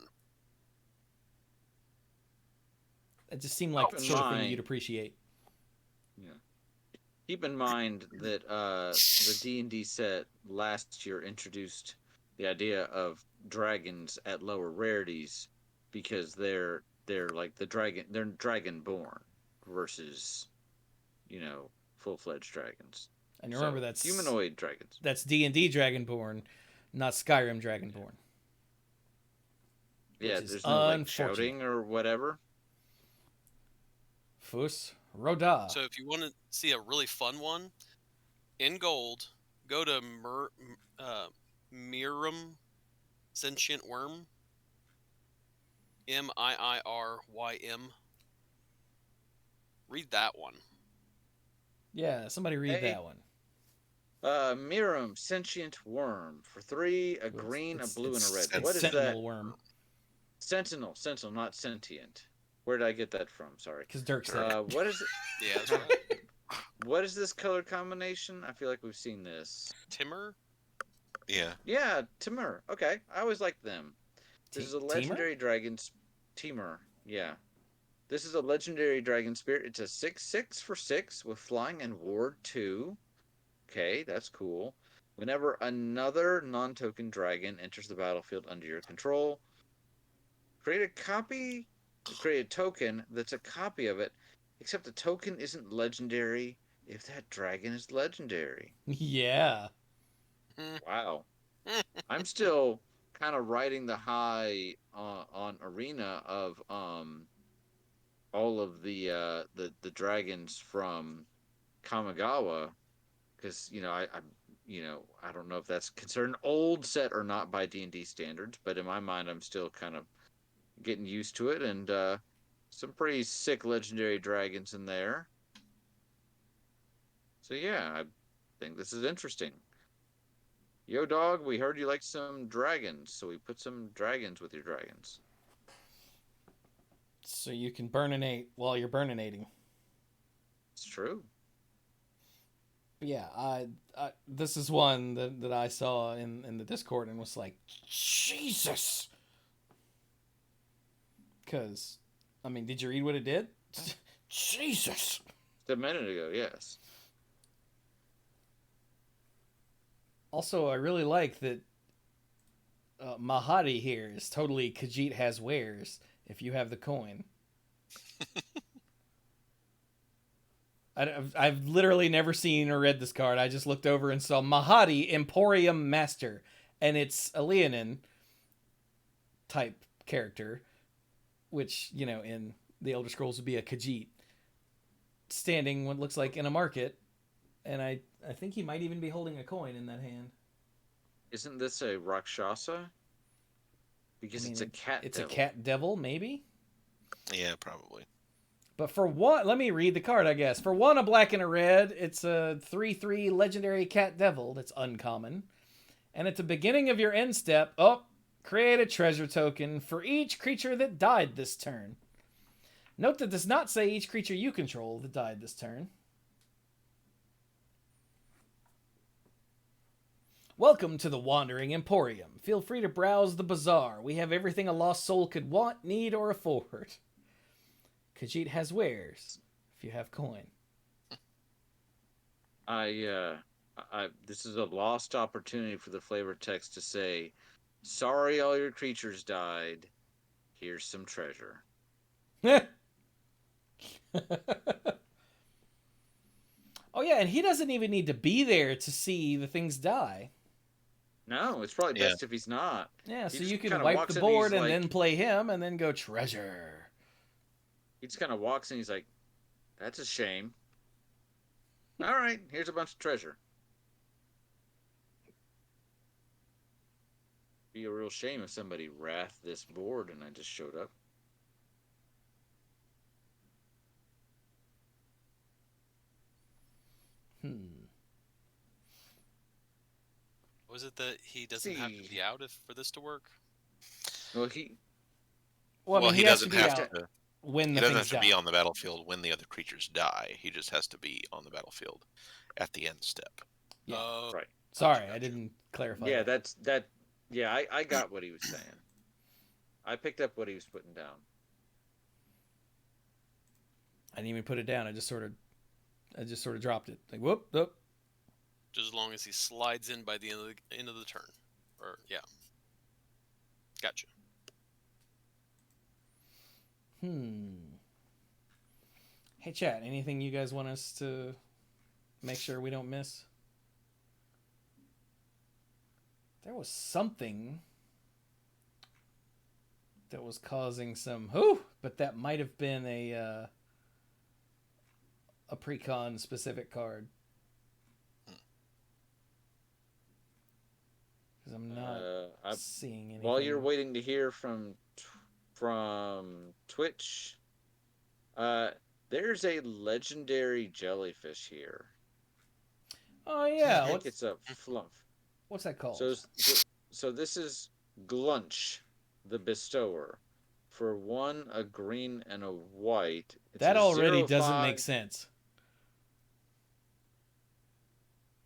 It just seemed like the sort of thing you'd appreciate. Yeah. Keep in mind that the D&D set last year introduced the idea of dragons at lower rarities because they're like they're dragonborn versus, full-fledged dragons. And remember, So, that's humanoid dragons. That's D&D Dragonborn, not Skyrim Dragonborn. Yeah, is there's no like unfortunate. shouting or whatever. Fus Roda. So if you want to see a really fun one, in gold, go to Mirum Sentient Worm. Miirym. Read that one. Yeah, somebody read Hey. that one. Mirum, sentient worm. For 3, a green, a blue, and a red. It's What is Sentinel that? Worm. Sentinel, not sentient. Where did I get that from? Sorry. Because Dirk said it. What is it? Yeah, that's right. What is this color combination? I feel like we've seen this. Timur? Yeah. Yeah, Timur. Okay, I always liked them. This is a legendary dragon. Timur. Yeah. This is a legendary dragon spirit. It's a 6/6 for 6 with flying and ward 2. Okay, that's cool. Whenever another non-token dragon enters the battlefield under your control, create a token that's a copy of it, except the token isn't legendary if that dragon is legendary. Yeah. Wow. I'm still kind of riding the high on Arena of all of the dragons from Kamigawa, because I don't know if that's considered an old set or not by D&D standards, but in my mind I'm still kind of getting used to it, and some pretty sick legendary dragons in there. So yeah, I think this is interesting. Yo, dog, we heard you like some dragons, so we put some dragons with your dragons. So you can burninate while you're burninating. It's true. Yeah, this is one that I saw in the Discord and was like, Jesus! Because, I mean, did you read what it did? Jesus! A minute ago, yes. Also, I really like that Mahadi here is totally Khajiit has wares if you have the coin. I've literally never seen or read this card. I just looked over and saw Mahadi Emporium Master, and it's a Leonin type character, which, in the Elder Scrolls would be a Khajiit, standing what looks like in a market, and I think he might even be holding a coin in that hand. Isn't this a Rakshasa? Because it's a cat It's devil. a cat devil, maybe? Yeah, probably. But for one, let me read the card, I guess. For 1, a black and a red, it's a 3/3 legendary cat devil that's uncommon. And at the beginning of your end step, create a treasure token for each creature that died this turn. Note that does not say each creature you control that died this turn. Welcome to the Wandering Emporium. Feel free to browse the bazaar. We have everything a lost soul could want, need, or afford. Khajiit has wares, if you have coin. This is a lost opportunity for the flavor text to say, sorry all your creatures died. Here's some treasure. Oh yeah, and he doesn't even need to be there to see the things die. No, it's probably best if he's not. Yeah, He so just you can kinda wipe walks the in and board he's and like- then play him and then go treasure. He just kind of walks in, he's like, that's a shame. All right, here's a bunch of treasure. Be a real shame if somebody wrathed this board and I just showed up. Was it that he doesn't have to be out for this to work? Well, Well, he has doesn't to be have out to. when He the doesn't things have to die. be on the battlefield when the other creatures die. He just has to be on the battlefield at the end step. Yeah. right. Sorry, Gotcha. I didn't clarify. Yeah, that. Yeah, I got what he was saying. I picked up what he was putting down. I didn't even put it down. I just sort of dropped it. Like whoop. Just as long as he slides in by the end of the turn. Or yeah. Gotcha. Hey, chat. Anything you guys want us to make sure we don't miss? There was something that was causing some but that might have been a precon specific card. Because I'm not seeing anything. While you're waiting to hear from Twitch, there's a legendary jellyfish here. Oh yeah, I think it's a flump. What's that called? So this is Glunch, the Bestower. For 1, a green and a white. It's that already 0/5... doesn't make sense.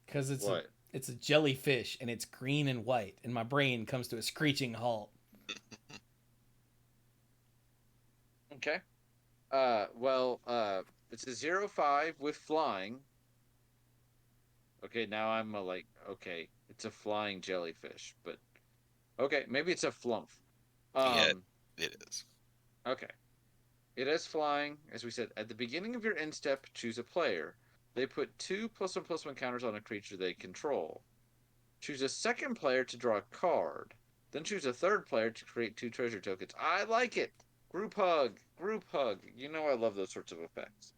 Because it's a jellyfish and it's green and white, and my brain comes to a screeching halt. Okay. It's a 0/5 with flying. Okay, now I'm okay, it's a flying jellyfish, but okay, maybe it's a flump. Yeah, it is. Okay. It has flying, as we said. At the beginning of your end step, choose a player. They put 2 +1/+1 counters on a creature they control. Choose a second player to draw a card. Then choose a third player to create 2 treasure tokens. I like it! Group hug! Group hug! You know I love those sorts of effects.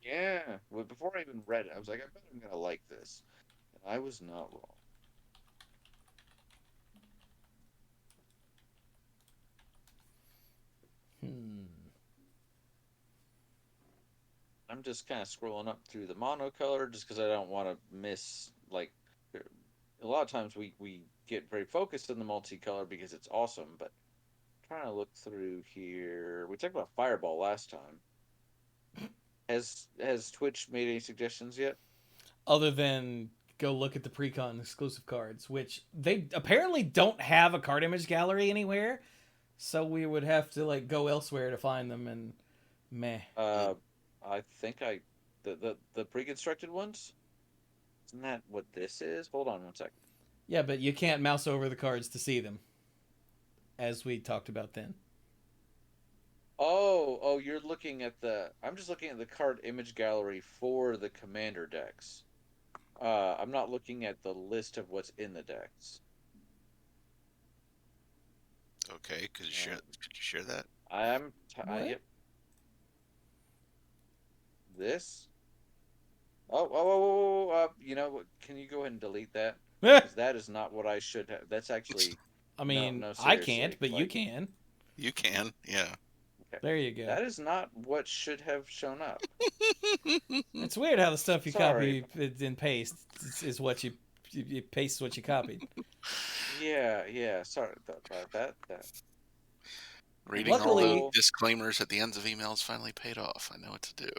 Yeah. Well, before I even read it, I was like, I bet I'm going to like this. And I was not wrong. I'm just kind of scrolling up through the monocolor just because I don't want to miss, a lot of times we get very focused on the multicolor because it's awesome, but I'm trying to look through here. We talked about Fireball last time. Has Twitch made any suggestions yet? Other than go look at the precon exclusive cards, which they apparently don't have a card image gallery anywhere, so we would have to go elsewhere to find them, and meh. I think the pre-constructed ones? Isn't that what this is? Hold on 1 second. Yeah, but you can't mouse over the cards to see them, as we talked about then. Oh, you're looking at I'm just looking at the card image gallery for the commander decks. I'm not looking at the list of what's in the decks. Okay, could you share that? Yep. This? Oh, you know what? Can you go ahead and delete that? Because that is not what I should have. That's actually... I mean, no, I can't, but you can. You can, yeah. Okay. There you go. That is not what should have shown up. It's weird how the stuff you copy and paste is what you paste what you copied. Yeah. Sorry about that. Reading all the disclaimers at the ends of emails finally paid off. I know what to do.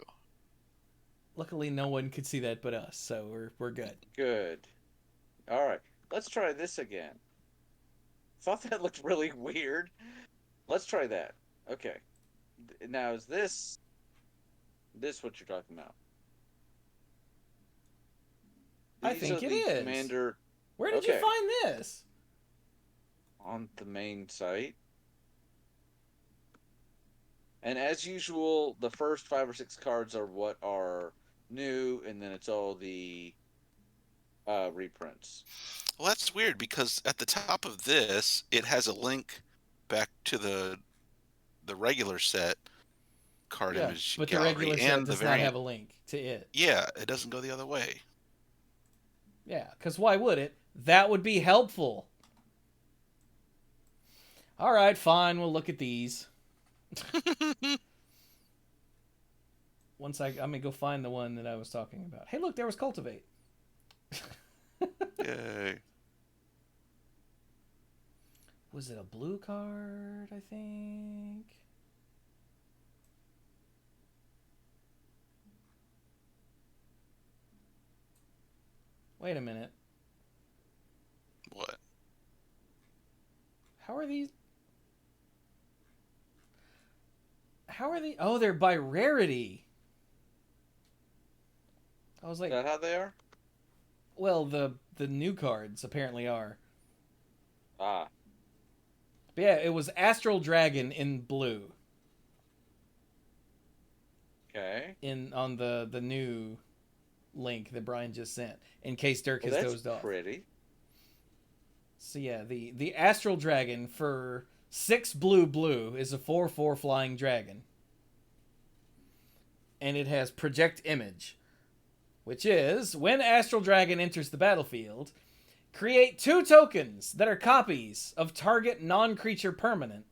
Luckily, no one could see that but us, so we're good. Good. All right, let's try this again. Thought that looked really weird. Let's try that. Okay. Now, is this what you're talking about? I think it is. Commander... Where did you find this? On the main site. And as usual, the first 5 or 6 cards are what are new, and then it's all the reprints. Well, that's weird because at the top of this, it has a link back to the regular set card image but gallery, the regular set does not have a link to it. Yeah, it doesn't go the other way. Yeah, because why would it? That would be helpful. All right, fine. We'll look at these. I'm gonna go find the one that I was talking about. Hey, look, there was Cultivate. Yay. Was it a blue card, I think? Wait a minute. What? How are these? Oh, they're by rarity. I was like, Is that how they are? Well, the new cards apparently are. Ah, But yeah, it was Astral Dragon in blue okay. on the new link that Brian just sent. In case Dirk Well, has that's dozed off. pretty. So yeah, the Astral Dragon for 6 blue is a 4/4 flying dragon. And it has Project Image, which is when Astral Dragon enters the battlefield, create 2 tokens that are copies of target non-creature permanent,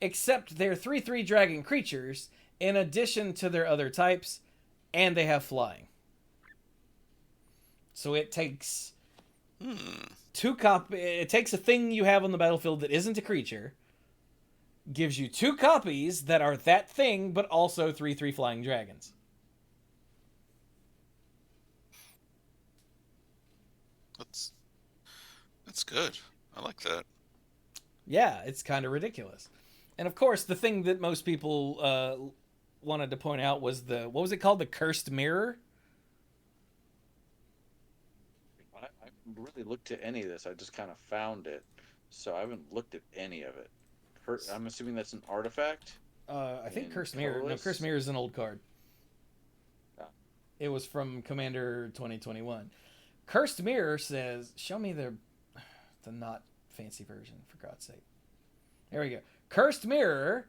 except they're 3/3 dragon creatures in addition to their other types, and they have flying. So it takes it takes a thing you have on the battlefield that isn't a creature, gives you 2 copies that are that thing, but also 3/3 flying dragons. That's good. I like that. Yeah, it's kind of ridiculous. And of course, the thing that most people wanted to point out was what was it called? The Cursed Mirror? I haven't really looked at any of this. I just kind of found it, so I haven't looked at any of it. I'm assuming that's an artifact. I think In Cursed Mirror. No, colorless? Cursed Mirror is an old card. Ah. It was from Commander 2021. Cursed Mirror says, show me the not fancy version, for God's sake. There we go. Cursed Mirror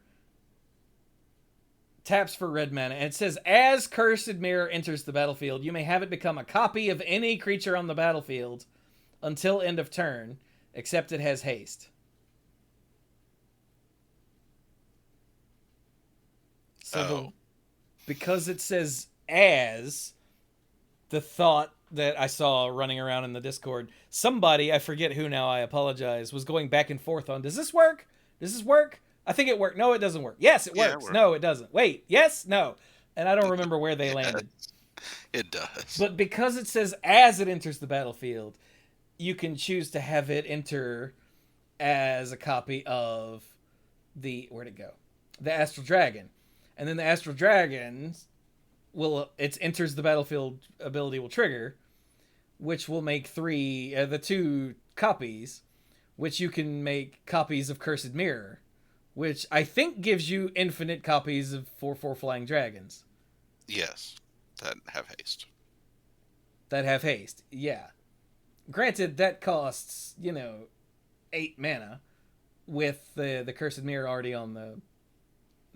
taps for red mana, and it says, as Cursed Mirror enters the battlefield, you may have it become a copy of any creature on the battlefield until end of turn, except it has haste. So because it says as, the thought that I saw running around in the Discord, somebody, I forget who now, I apologize, was going back and forth on, does this work? Does this work? I think it worked. No, it doesn't work. Yes, it Yeah, it works. works. No, it doesn't. Wait, yes, no. And I don't remember where they landed. It does. But because it says as it enters the battlefield, you can choose to have it enter as a copy of where'd it go? The Astral Dragon. And then the Astral Dragon it enters the battlefield ability will trigger, which will make the 2 copies, which you can make copies of Cursed Mirror, which I think gives you infinite copies of 4/4 flying dragons. Yes, that have haste. That have haste, yeah. Granted, that costs, 8 mana, with the Cursed Mirror already on the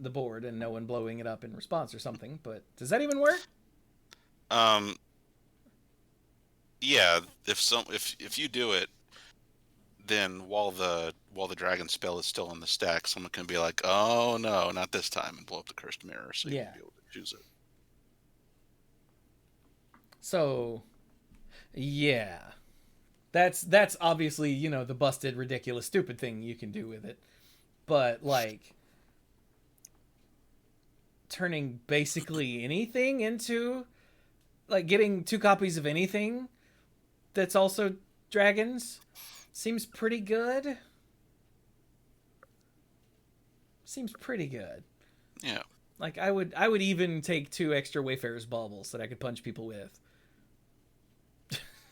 board and no one blowing it up in response or something, but does that even work? Yeah, if you do it, then while the dragon spell is still in the stack, someone can be like, "Oh no, not this time," and blow up the Cursed Mirror, so you can be able to choose it. So, yeah, that's obviously the busted, ridiculous, stupid thing you can do with it, but like turning basically anything into like getting 2 copies of anything that's also dragons seems pretty good. Yeah. Like I would even take 2 extra Wayfarer's Baubles that I could punch people with.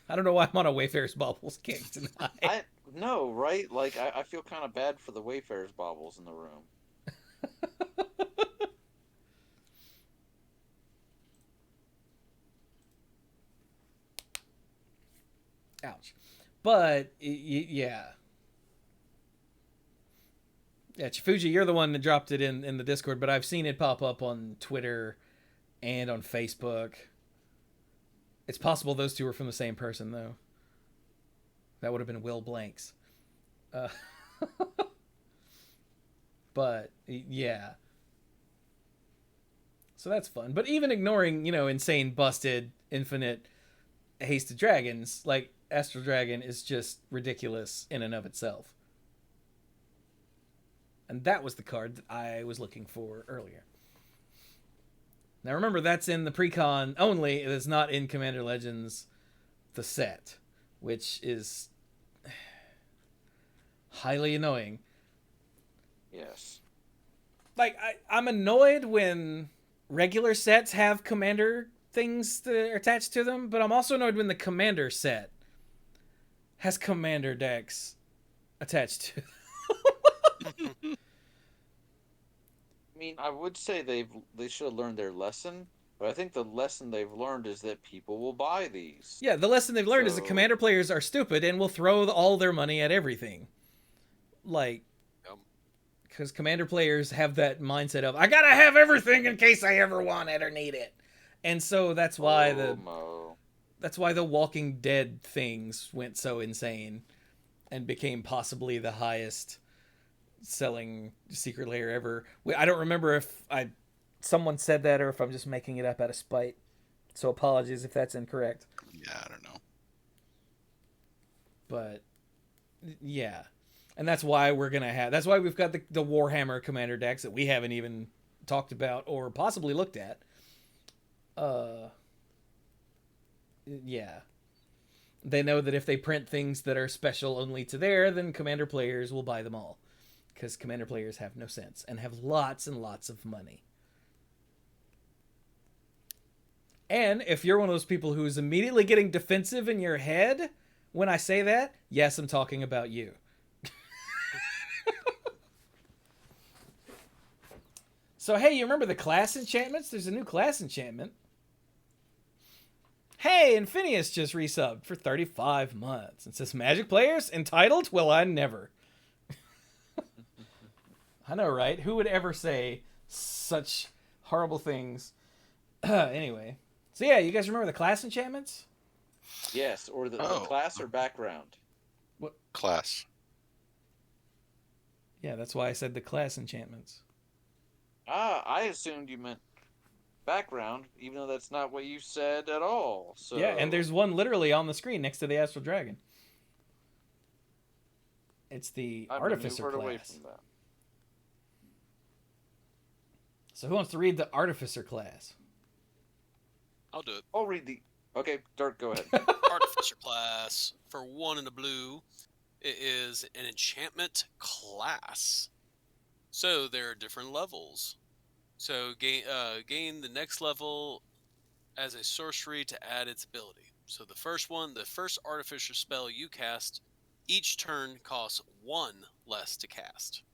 I don't know why I'm on a Wayfarer's Baubles kick tonight. No, right? Like I feel kind of bad for the Wayfarer's Baubles in the room. Ouch. But yeah. Yeah, Chifuji, you're the one that dropped it in the Discord, but I've seen it pop up on Twitter and on Facebook. It's possible those 2 were from the same person, though. That would have been Will Blanks. But, yeah. So that's fun. But even ignoring, insane, busted, infinite, hasted dragons, like, Astral Dragon is just ridiculous in and of itself. And that was the card that I was looking for earlier. Now remember, that's in the precon only. It is not in Commander Legends, the set, which is highly annoying. Yes. Like, I'm annoyed when regular sets have Commander things that are attached to them, but I'm also annoyed when the commander set has commander decks attached to them. I mean, I would say they should have learned their lesson, but I think the lesson they've learned is that people will buy these. Yeah, the lesson they've learned is that So- commander players are stupid and will throw all their money at everything. Like, because commander players have that mindset of, I gotta have everything in case I ever want it or need it. And so that's why that's why the Walking Dead things went so insane and became possibly the highest selling secret lair ever. I don't remember if someone said that or if I'm just making it up out of spite. So apologies if that's incorrect. Yeah, I don't know. But yeah. And that's why that's why we've got the Warhammer commander decks that we haven't even talked about or possibly looked at. Yeah. They know that if they print things that are special only to there, then commander players will buy them all. Because commander players have no sense and have lots and lots of money. And if you're one of those people who's immediately getting defensive in your head when I say that, yes, I'm talking about you. So, hey, you remember the class enchantments? There's a new class enchantment. Hey, and Phineas just resubbed for 35 months. It says, Magic players entitled? Well, I never. I know, right? Who would ever say such horrible things? Anyway. So, yeah, you guys remember the class enchantments? Yes, or the class or background. What? Class. Yeah, that's why I said the class enchantments. I assumed you meant background, even though that's not what you said at all. So Yeah, and there's one literally on the screen next to the Astral Dragon. It's the Artificer class. Away from that. So who wants to read the Artificer class? I'll do it. I'll read the... Okay, Dirk, go ahead. Artificer class for 1 in the blue. It is an enchantment class. So there are different levels. So gain the next level as a sorcery to add its ability. So the first artificer spell you cast each turn costs 1 less to cast.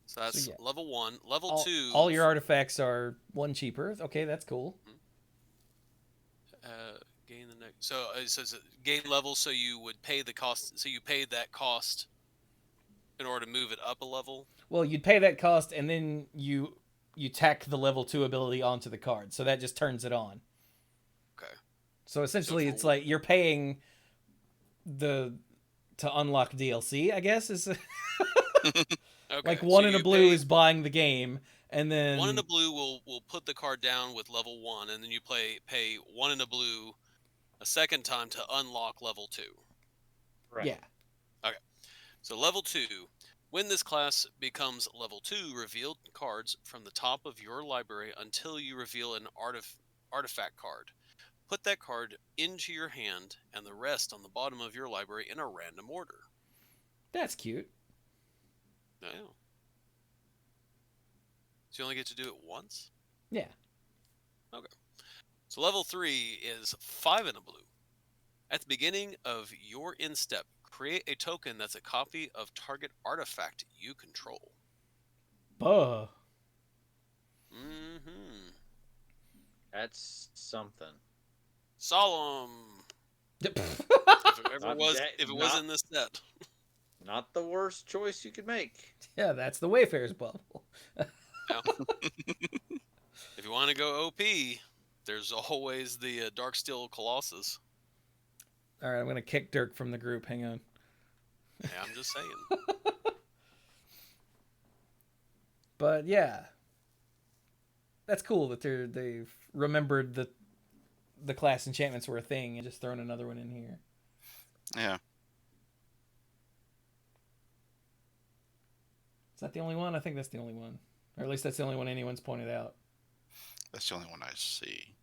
So that's level 1. Level 2. All your artifacts are 1 cheaper. Okay, that's cool. Gain the next. So it says gain level. So you would pay the cost. So you paid that cost in order to move it up a level. Well, you'd pay that cost, and then you tack the level 2 ability onto the card, so that just turns it on. Okay. So essentially, it's like you're paying to unlock DLC, I guess. Is Okay. like 1 in a blue is buying the game, and then 1 in a blue will put the card down with level 1, and then you pay 1 in a blue a second time to unlock level 2. Right. Yeah. Okay. So level 2. When this class becomes level 2, reveal cards from the top of your library until you reveal an artifact card. Put that card into your hand and the rest on the bottom of your library in a random order. That's cute. I know. So you only get to do it once? Yeah. Okay. So level 3 is 5 in a blue. At the beginning of your instep, create a token that's a copy of target artifact you control. Buh. Mm-hmm. That's something. Solemn. Yep. If it was in this set. Not the worst choice you could make. Yeah, that's the Wayfarer's bubble. Yeah. If you want to go OP, there's always the Darksteel Colossus. All right, I'm going to kick Dirk from the group. Hang on. Yeah, I'm just saying. But yeah, that's cool that they've remembered that the class enchantments were a thing and just thrown another one in here. Yeah. Is that the only one? I think that's the only one. Or at least that's the only one anyone's pointed out. That's the only one I see.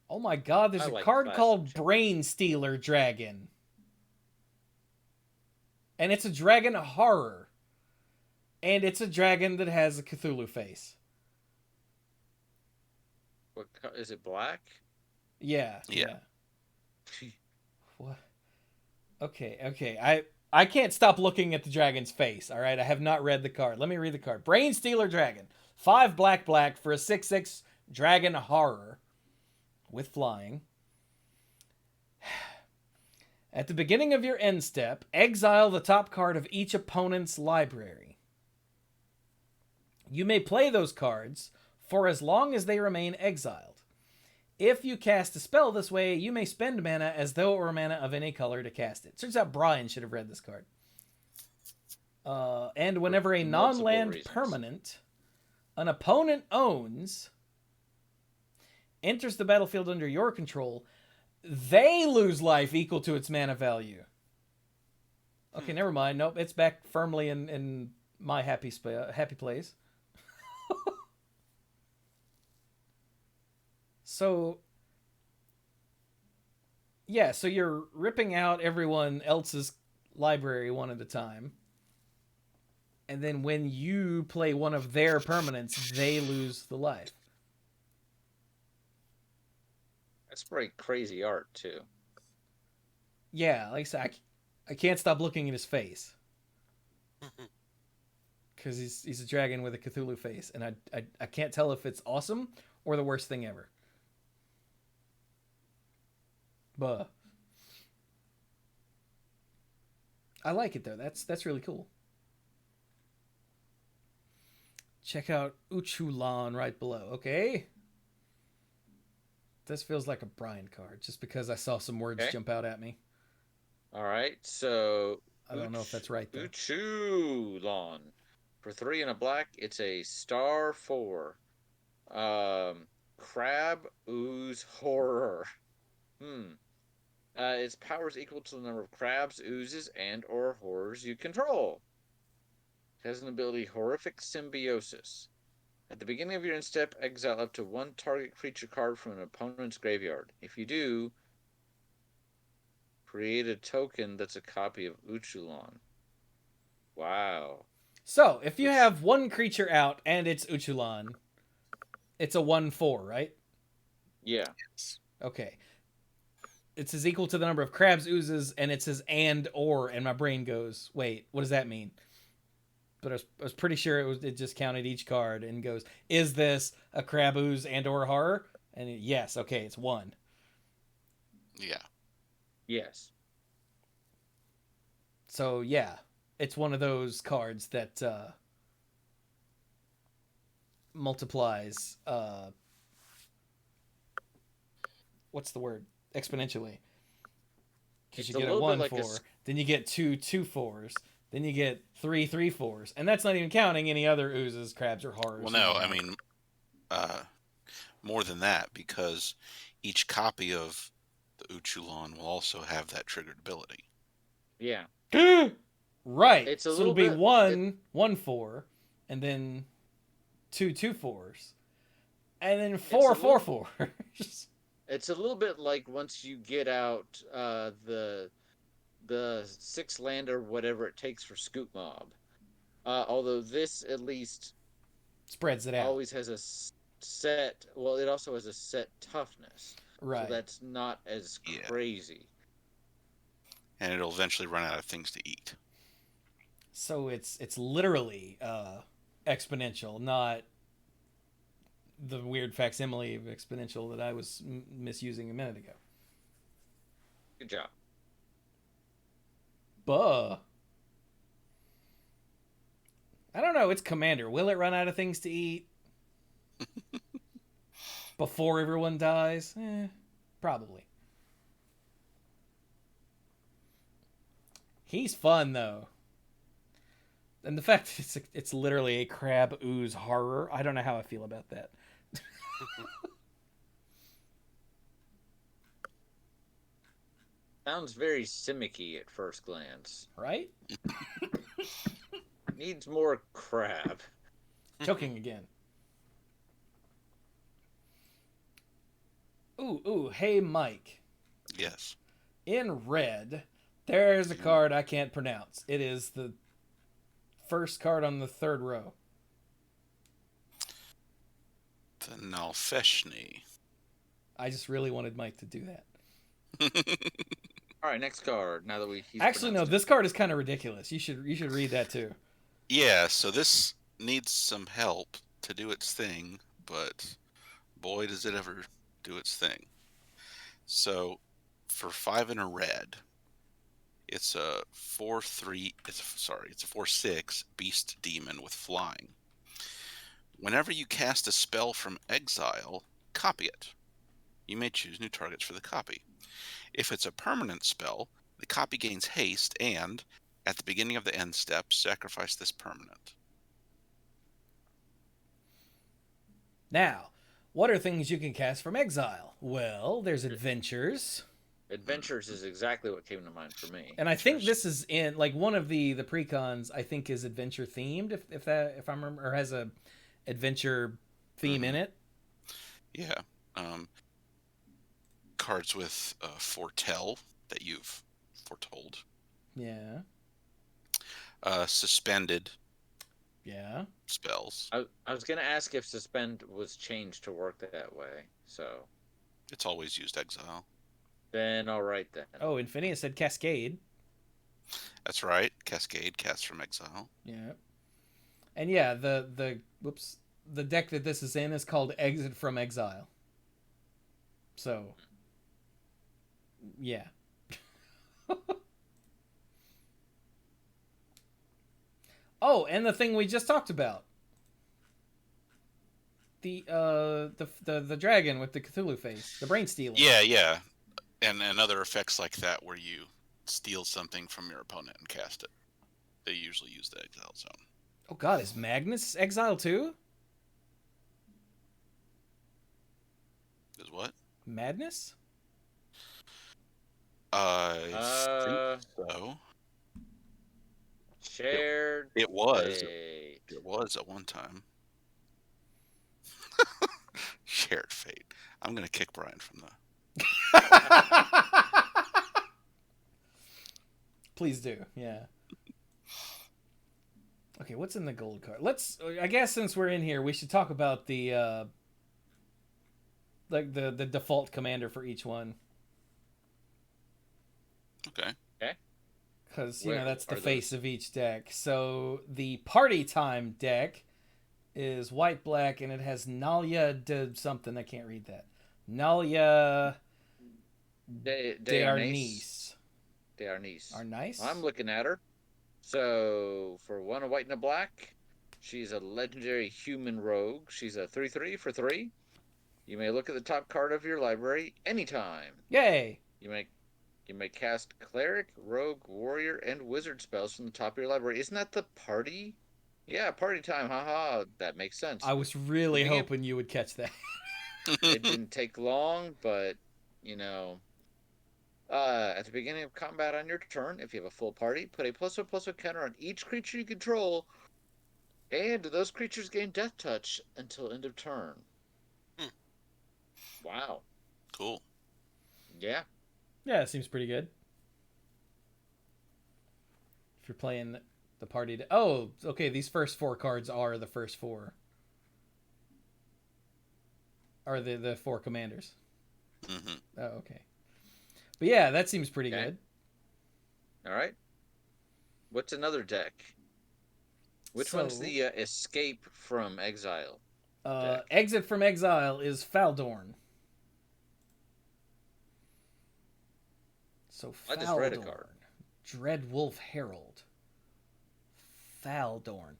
Oh my god, there's a card called Brain Stealer Dragon. And it's a dragon horror. And it's a dragon that has a Cthulhu face. Is it black? Yeah. Yeah. What? Okay. I can't stop looking at the dragon's face, all right? I have not read the card. Let me read the card. Brain Stealer Dragon. 5 black for a 6/6 dragon horror with flying. At the beginning of your end step, exile the top card of each opponent's library. You may play those cards for as long as they remain exiled. If you cast a spell this way, you may spend mana as though it were mana of any color to cast it. Turns out Brian should have read this card. And whenever a non-land permanent an opponent owns enters the battlefield under your control, they lose life equal to its mana value. Okay, never mind. Nope, it's back firmly in my happy place. So, yeah, so you're ripping out everyone else's library one at a time. And then when you play one of their permanents, they lose the life. That's pretty crazy art, too. Yeah, like I said, I can't stop looking at his face. Because he's a dragon with a Cthulhu face. And I can't tell if it's awesome or the worst thing ever. But I like it, though. That's really cool. Check out Uchulan right below. Okay. This feels like a Brian card, just because I saw some words jump out at me. All right, so I don't know if that's right, though. Uchulan. For 3 and a black, it's a star 4. Crab Ooze Horror. Its power is equal to the number of crabs, oozes, and or horrors you control. It has an ability Horrific Symbiosis. At the beginning of your end step, exile up to 1 target creature card from an opponent's graveyard. If you do, create a token that's a copy of Uchulan. Wow. So, if you have 1 creature out and it's Uchulan, it's a 1/4, right? Yeah. Okay. It says equal to the number of crabs, oozes, and it says and or, and my brain goes, wait, what does that mean? But I was pretty sure it just counted each card and goes, is this a crab, ooze, and or horror? And yes, okay, it's 1. Yeah. Yes. So, yeah, it's one of those cards that multiplies, what's the word? Exponentially. Because you get a 1/4, then you get 2 2/4s, then you get 3 3/4s, and that's not even counting any other oozes, crabs, or horrors. Well, no, I mean, more than that, because each copy of the Uchulan will also have that triggered ability. Yeah. Right. It's a so little it'll be bit, 1/4, and then 2 2/4s, and then 4 4/4s. It's a little bit like once you get out the 6 land or whatever it takes for Scoop Mob. Although this at least Spreads it out. Always has a set. Well, it also has a set toughness. Right. So that's not as crazy. And it'll eventually run out of things to eat. So it's literally exponential, not the weird facsimile of exponential that I was misusing a minute ago. Good job. Buh. I don't know. It's Commander. Will it run out of things to eat before everyone dies? Probably. He's fun, though. And the fact that it's literally a crab ooze horror, I don't know how I feel about that. Sounds very Simic-y at first glance. Right? Needs more crab. Choking again. Ooh, hey, Mike. Yes. In red, there's a card I can't pronounce. It is the first card on the third row. The Nalfeshni. I just really wanted Mike to do that. All right, next card. Now that he's Actually, no, pronounced this card is kind of ridiculous. You should read that too. Yeah, so this needs some help to do its thing, but boy, does it ever do its thing. So, for 5 and a red, it's a 4/3. It's a 4/6 beast demon with flying. Whenever you cast a spell from exile, copy it. You may choose new targets for the copy. If it's a permanent spell, the copy gains haste, and at the beginning of the end step, sacrifice this permanent. Now, what are things you can cast from exile? Well, there's adventures. Adventures is exactly what came to mind for me. And I think this is in like one of the precons. I think is adventure themed, if I remember, or has a adventure theme in it. Yeah, cards with foretell that you've foretold. Yeah. Suspended. Yeah. Spells. I was gonna ask if suspend was changed to work that way. So It's always used exile. then, all right then. Oh, Infinia said Cascade. That's right. Cascade cast from exile. Yeah. And yeah, the deck that this is in is called Exit from Exile. So, yeah. Oh, and the thing we just talked about. The dragon with the Cthulhu face, the brain stealing. Yeah. And other effects like that where you steal something from your opponent and cast it. They usually use the exile zone. Oh god, is Magnus exile too? Is what? Madness? I think so. Shared. It was. fate. It was at one time. Shared fate. I'm gonna kick Brian from the. Please do, yeah. Okay, what's in the gold card? I guess since we're in here, we should talk about the like the default commander for each one. Okay. Because, Where that's the are face of each deck. So the party time deck is white-black, and it has Nalia de something. I can't read that. Nalia De Arnis. Arnis. Arnis? I'm looking at her. So for 1 white and a black, she's a legendary human rogue. She's a 3/3 for 3. You may look at the top card of your library anytime. Yay! You may cast cleric, rogue, warrior, and wizard spells from the top of your library. Isn't that the party? Yeah, party time. Haha, that makes sense. I was really Dang it. hoping you would catch that. It didn't take long, but at the beginning of combat on your turn, if you have a full party, put a +1/+1 counter on each creature you control, and those creatures gain death touch until end of turn. Wow. Cool. Yeah. Yeah, it seems pretty good. If you're playing the party... Oh, okay, these first 4 cards are the first 4. Are the 4 commanders. Mm-hmm. Oh, okay. But yeah, that seems pretty Okay. good. All right. What's another deck? Which one's the escape from exile? deck? Exit from Exile is Faldorn. So I Faldorn. just read a card. Dread Wolf Herald. Faldorn.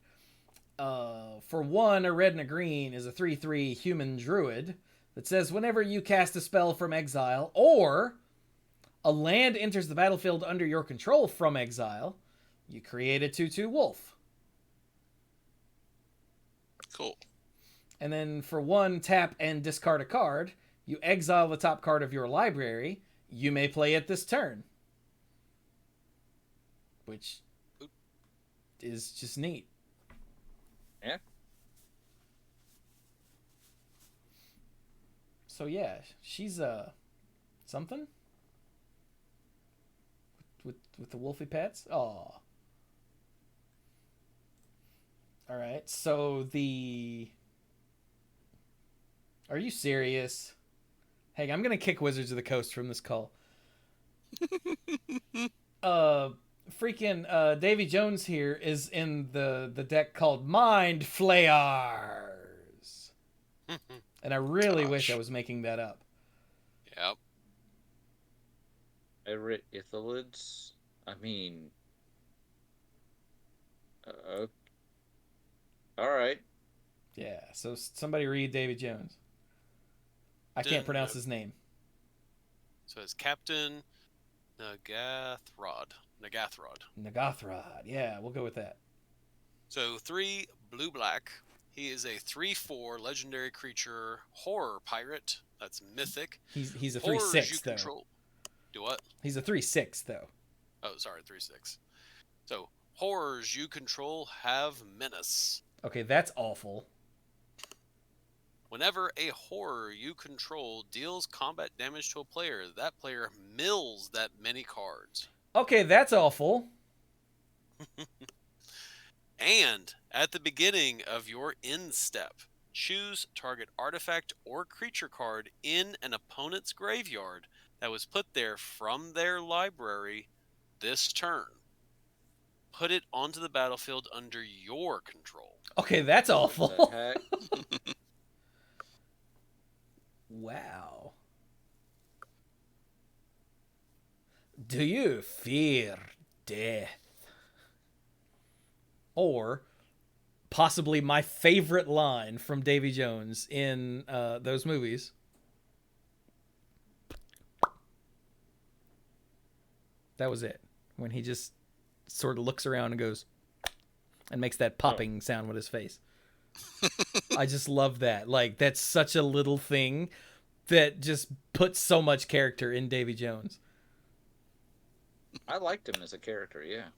For 1, a red and a green is a 3/3 human druid that says whenever you cast a spell from exile or a land enters the battlefield under your control from exile, you create a 2/2 wolf. Cool. And then for 1, tap and discard a card. You exile the top card of your library. You may play it this turn. Which is just neat. Yeah. So yeah, she's something with the wolfy pets. Oh, All right. So Are you serious? Hey, I'm gonna kick Wizards of the Coast from this call. Davy Jones here is in the deck called Mind Flayers. And I really wish I was making that up. Yep. Everett Ithalids? I mean... Alright. Yeah, so somebody read Davy Jones. I can't pronounce his name. So it's Captain Nagathrod. Nagathrod. Yeah, we'll go with that. So 3 blue-black. He is a 3/4 legendary creature horror pirate. That's mythic. He's a Horrors 3/6 though. Control. Do what? He's a 3/6 though. Oh, sorry, 3/6. So horrors you control have menace. Okay, that's awful. Whenever a horror you control deals combat damage to a player, that player mills that many cards. Okay, that's awful. And at the beginning of your end step, choose target artifact or creature card in an opponent's graveyard that was put there from their library this turn. Put it onto the battlefield under your control. Okay, that's awful. What the heck? Wow. Do you fear death? Or possibly my favorite line from Davy Jones in those movies. That was it. When he just sort of looks around and goes and makes that popping sound with his face. I just love that. Like, that's such a little thing that just puts so much character in Davy Jones. I liked him as a character, yeah.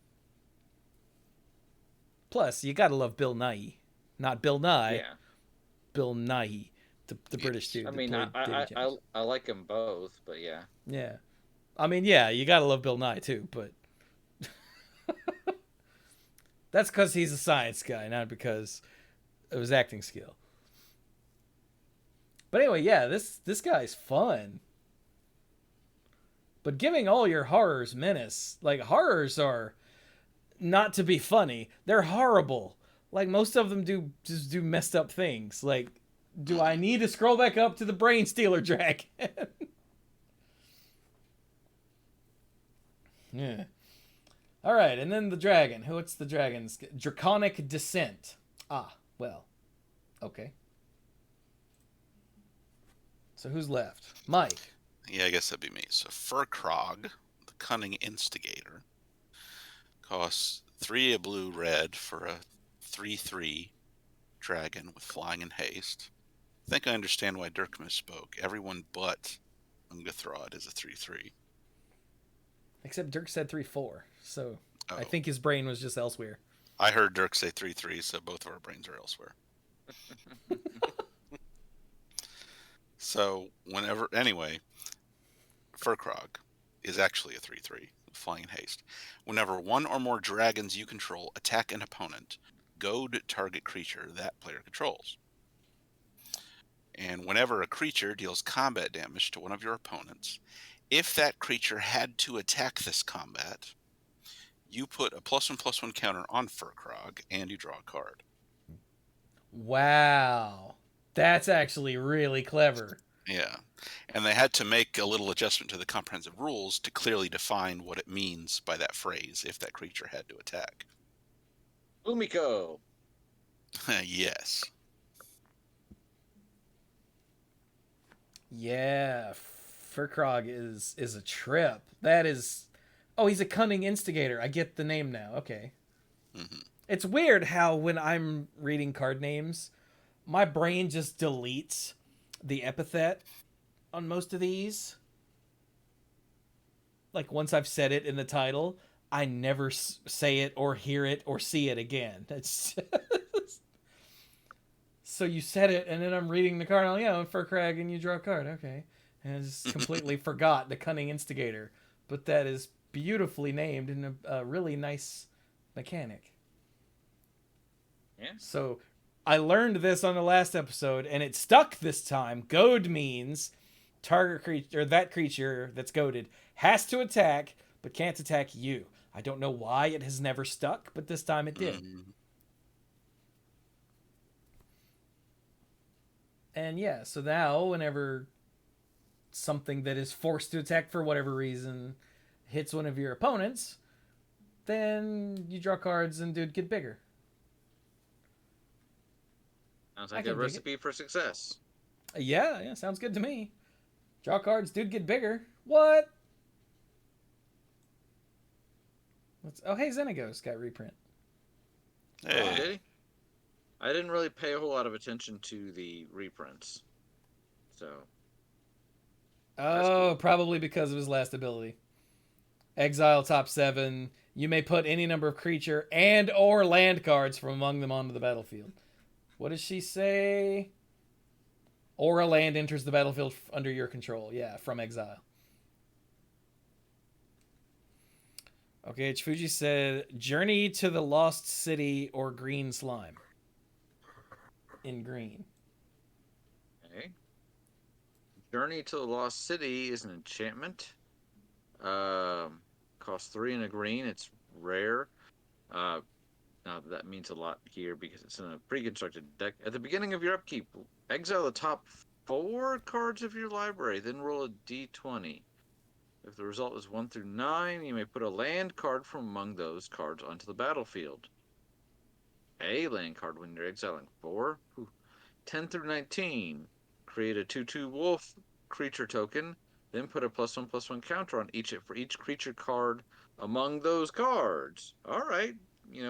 Plus, you gotta love Bill Nighy. Not Bill Nye. Yeah. Bill Nighy, the British dude. I that mean, played Davy Jones. I like them both, but yeah. Yeah. I mean, yeah, you gotta love Bill Nye too, but that's because he's a science guy, not because of his acting skill. But anyway, yeah, this guy's fun. But giving all your horrors menace, like, horrors are not to be funny. They're horrible. Like, most of them do messed up things. Like, do I need to scroll back up to the Brain Stealer Dragon? Yeah. All right, and then the dragon. What's the dragon's? Draconic Descent. Ah, well. Okay. So who's left? Mike. Yeah, I guess that'd be me. So Furkrog, the Cunning Instigator, costs 3 a blue red for a 3/3 dragon with flying and haste. I think I understand why Dirk misspoke. Everyone but Ungathrod is a 3/3. Except Dirk said 3/4, so I think his brain was just elsewhere. I heard Dirk say 3/3, so both of our brains are elsewhere. So anyway, Furkrog is actually a 3/3, flying in haste. Whenever one or more dragons you control attack an opponent, goad target creature that player controls. And whenever a creature deals combat damage to one of your opponents, if that creature had to attack this combat, you put a +1/+1 counter on Furkrog, and you draw a card. Wow. That's actually really clever. Yeah. And they had to make a little adjustment to the comprehensive rules to clearly define what it means by that phrase, if that creature had to attack. Umiko! Yes. Yeah, Furkrog is a trip. That is... Oh, he's a Cunning Instigator. I get the name now. Okay. Mm-hmm. It's weird how when I'm reading card names, my brain just deletes the epithet on most of these. Like, once I've said it in the title, I never say it or hear it or see it again. It's just... So you said it, and then I'm reading the card. Oh, yeah, Furkrog, and you draw a card. Okay. And I just completely forgot the Cunning Instigator. But that is beautifully named and a really nice mechanic. Yeah. So I learned this on the last episode, and it stuck this time. Goad means target creature, or that creature that's goaded, has to attack, but can't attack you. I don't know why it has never stuck, but this time it did. And yeah, so now whenever something that is forced to attack for whatever reason hits one of your opponents, then you draw cards and dude get bigger. Sounds like a recipe for success. Yeah, sounds good to me. Draw cards, dude get bigger. What? Oh, hey, Xenagos got reprint. Hey. Oh, did he? I didn't really pay a whole lot of attention to the reprints. So. Oh, cool. Probably because of his last ability. Exile top 7. You may put any number of creature and or land cards from among them onto the battlefield. What does she say? Or a land enters the battlefield under your control. Yeah, from exile. Okay, Chifuji said, Journey to the Lost City or Green Slime. In green. Okay. Journey to the Lost City is an enchantment. Costs 3 and a green. It's rare. Now that means a lot here because it's in a pre-constructed deck. At the beginning of your upkeep, exile the top 4 cards of your library, then roll a d20. If the result is 1 through 9, you may put a land card from among those cards onto the battlefield. A land card when you're exiling 4. 10 through 19. Create a 2/2 wolf creature token, then put a +1/+1 counter on for each creature card among those cards. All right.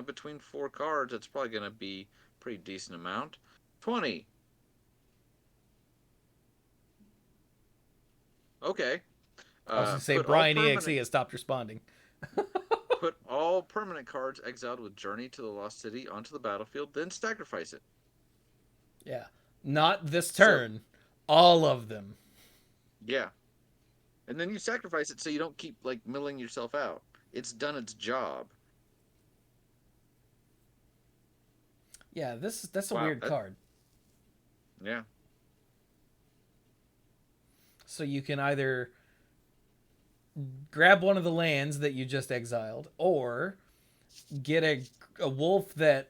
Between 4 cards, that's probably going to be a pretty decent amount. 20. Okay. I was going to say Brian EXE has stopped responding. Put all permanent cards exiled with Journey to the Lost City onto the battlefield, then sacrifice it. Yeah. Not this turn. All of them. Yeah. And then you sacrifice it so you don't keep, milling yourself out. It's done its job. Yeah, that's a weird card. Yeah. So you can either grab one of the lands that you just exiled, or get a wolf that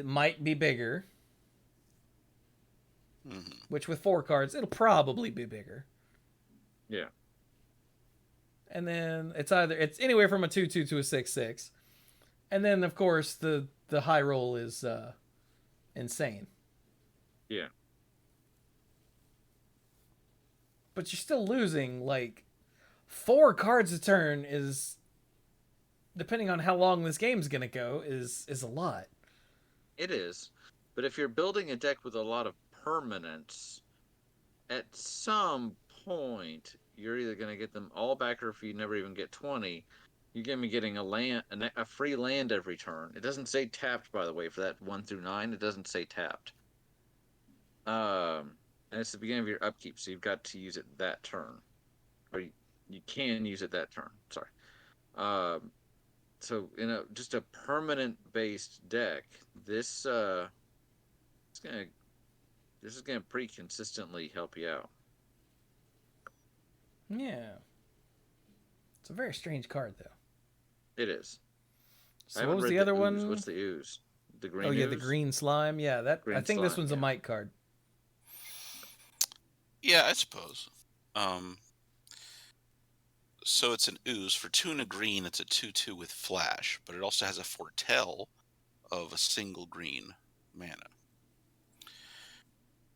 might be bigger. Mm-hmm. Which with 4 cards, it'll probably be bigger. Yeah. And then it's anywhere from a 2/2 to a 6/6. And then of course the high roll is insane. Yeah. But you're still losing 4 cards a turn is, depending on how long this game's gonna go, is a lot. It is. But if you're building a deck with a lot of permanents, at some point you're either going to get them all back, or if you never even get 20, you're going to be getting a free land every turn. It doesn't say tapped, by the way, for that 1 through 9. It doesn't say tapped. And it's the beginning of your upkeep, so you've got to use it that turn. Or you can use it that turn. Sorry. So just a permanent based deck, this is gonna pretty consistently help you out. Yeah. It's a very strange card, though. It is. So what was the other one? What's the ooze? The green. Oh yeah, the green slime. Yeah, I think this one's a might card. Yeah, I suppose. So it's an ooze. For 2 and a green, it's a 2/2 with flash, but it also has a foretell of a single green mana.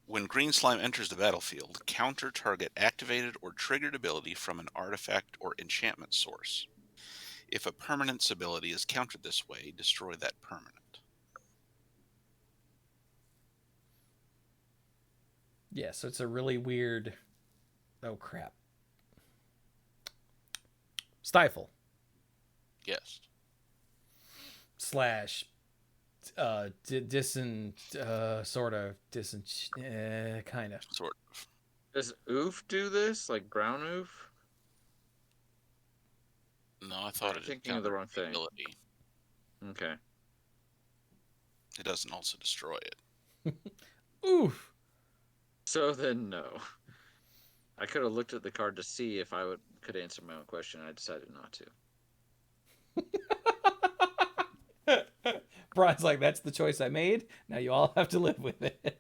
When green slime enters the battlefield, counter target activated or triggered ability from an artifact or enchantment source. If a permanent's ability is countered this way, destroy that permanent. Yeah, so it's a really weird... Oh, crap. Stifle. Yes. Slash... kind of. Sort of. Does oof do this? Like brown oof? No, I thought I'm it thinking of the wrong thing. ability. Okay. It doesn't also destroy it. Oof. So then, no. I could have looked at the card to see if I could answer my own question. I decided not to. Brian's like, that's the choice I made. Now you all have to live with it.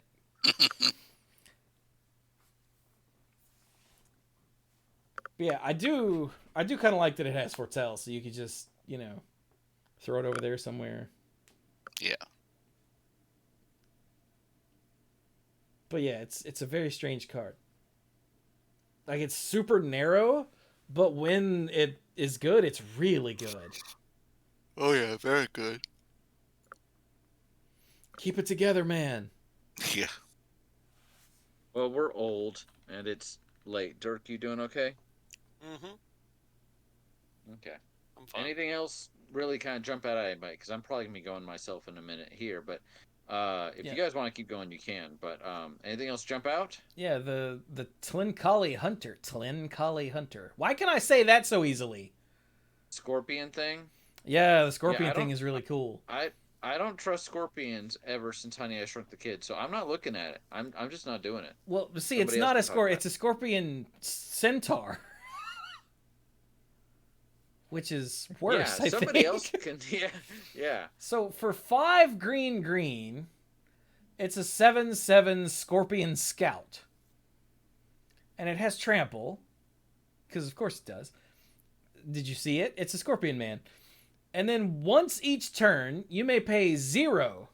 But yeah, I do kind of like that it has foretell, so you could just, throw it over there somewhere. Yeah. But yeah, it's a very strange card. Like, it's super narrow, but when it is good, it's really good. Oh yeah, very good. Keep it together, man. Yeah. Well, we're old, and it's late. Dirk, you doing okay? Mm-hmm. Okay. I'm fine. Anything else really kind of jump out at anybody? Because I'm probably going to be going myself in a minute here, but if you guys want to keep going, you can. But anything else jump out? Yeah, the Tlinkali Hunter. Tlinkali Hunter. Why can I say that so easily? Scorpion thing? Yeah, the scorpion thing is really cool. I don't trust scorpions ever since Honey I Shrunk the Kid, so I'm not looking at it. I'm just not doing it. Well, see, Somebody it's else not can a talk scorpion. about It's a scorpion centaur. Which is worse, yeah, I somebody think. else can. Yeah. So for 5 green, it's a 7/7 Scorpion Scout. And it has trample. Because of course it does. Did you see it? It's a Scorpion Man. And then once each turn, you may pay 0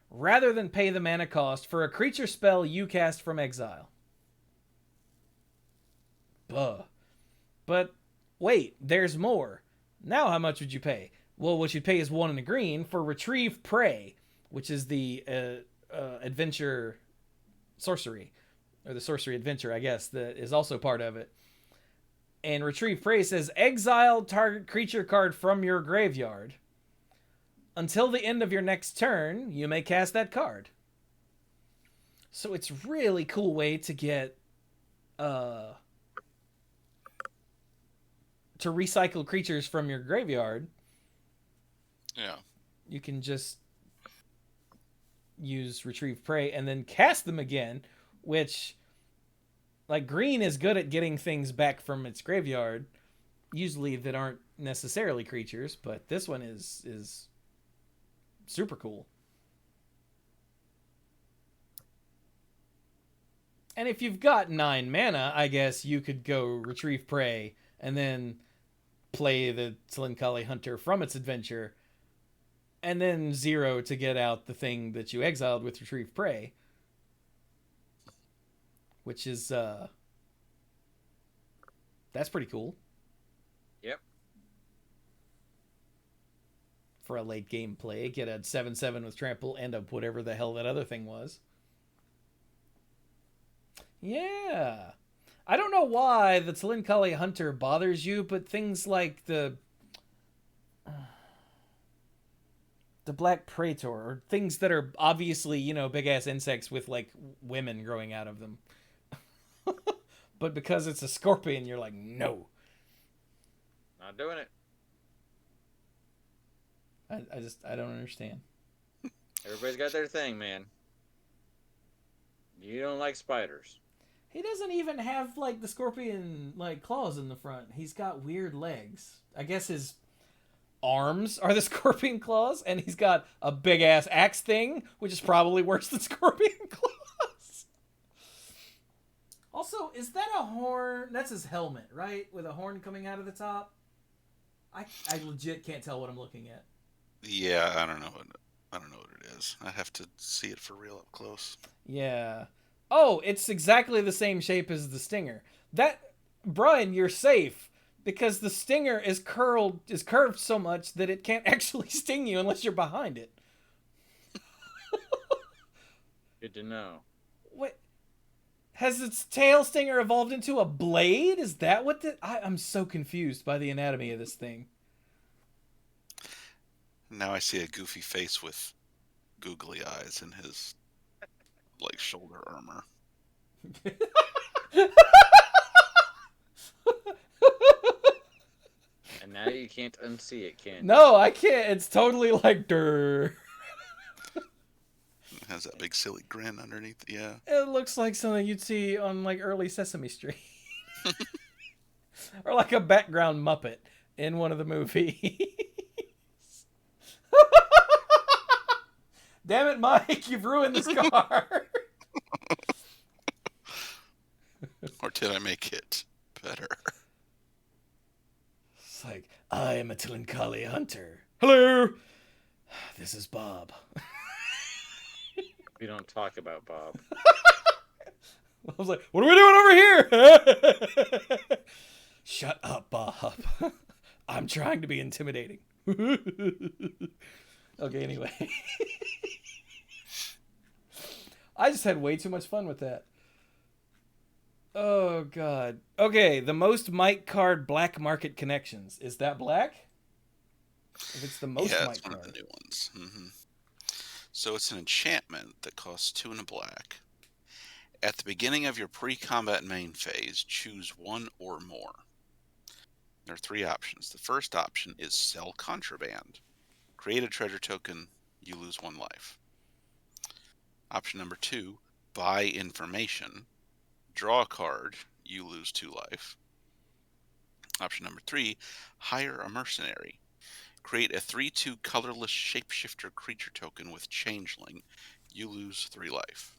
rather than pay the mana cost for a creature spell you cast from exile. Buh. But wait, there's more. Now how much would you pay? Well, what you'd pay is 1 and a green for Retrieve Prey, which is the adventure sorcery. Or the sorcery adventure, I guess, that is also part of it. And Retrieve Prey says, exile target creature card from your graveyard. Until the end of your next turn, you may cast that card. So it's a really cool way to get... to recycle creatures from your graveyard. Yeah. You can just use Retrieve Prey and then cast them again, which... Like, green is good at getting things back from its graveyard, usually that aren't necessarily creatures, but this one is super cool. And if you've got 9 mana, I guess you could go Retrieve Prey and then play the Tlinkali Hunter from its adventure, and then 0 to get out the thing that you exiled with Retrieve Prey. Which is, that's pretty cool. Yep. For a late game play, get a 7/7 with trample and a whatever the hell that other thing was. Yeah. I don't know why the Tlinkali Hunter bothers you, but things like the Black Praetor, or things that are obviously, big-ass insects with, like, women growing out of them. But because it's a scorpion, you're like, no. Not doing it. I don't understand. Everybody's got their thing, man. You don't like spiders. He doesn't even have, like, the scorpion, like, claws in the front. He's got weird legs. I guess his arms are the scorpion claws, and he's got a big-ass axe thing, which is probably worse than scorpion claws. Also, is that a horn? That's his helmet, right? With a horn coming out of the top? I legit can't tell what I'm looking at. Yeah, I don't know what it is. I have to see it for real up close. Yeah. Oh, it's exactly the same shape as the stinger. Brian, you're safe, because the stinger is curved so much that it can't actually sting you unless you're behind it. Good to know. What? Has its tail stinger evolved into a blade? Is that what I'm so confused by the anatomy of this thing. Now I see a goofy face with googly eyes in his, like, shoulder armor. And now you can't unsee it, can you? No, I can't. It's totally like, durr. has that big silly grin underneath. Yeah. It looks like something you'd see on like early Sesame Street. Or like a background Muppet in one of the movies. Damn it, Mike, you've ruined this car. Or did I make it better? It's like, I am a Tilinkali hunter. Hello, this is Bob. We don't talk about Bob. I was like, what are we doing over here? Shut up, Bob. I'm trying to be intimidating. Okay, anyway. I just had way too much fun with that. Oh, God. Okay, the most Mike card black market connections. Is that black? If it's the most Yeah, Mike it's one card. of the new ones. So it's an enchantment that costs 2 and a black. At the beginning of your pre-combat main phase, choose one or more. There are 3 options. The first option is sell contraband. Create a treasure token, you lose 1 life. Option number 2, buy information. Draw a card, you lose 2 life. Option number 3, hire a mercenary. Create a 3/2 colorless shapeshifter creature token with changeling, you lose 3 life.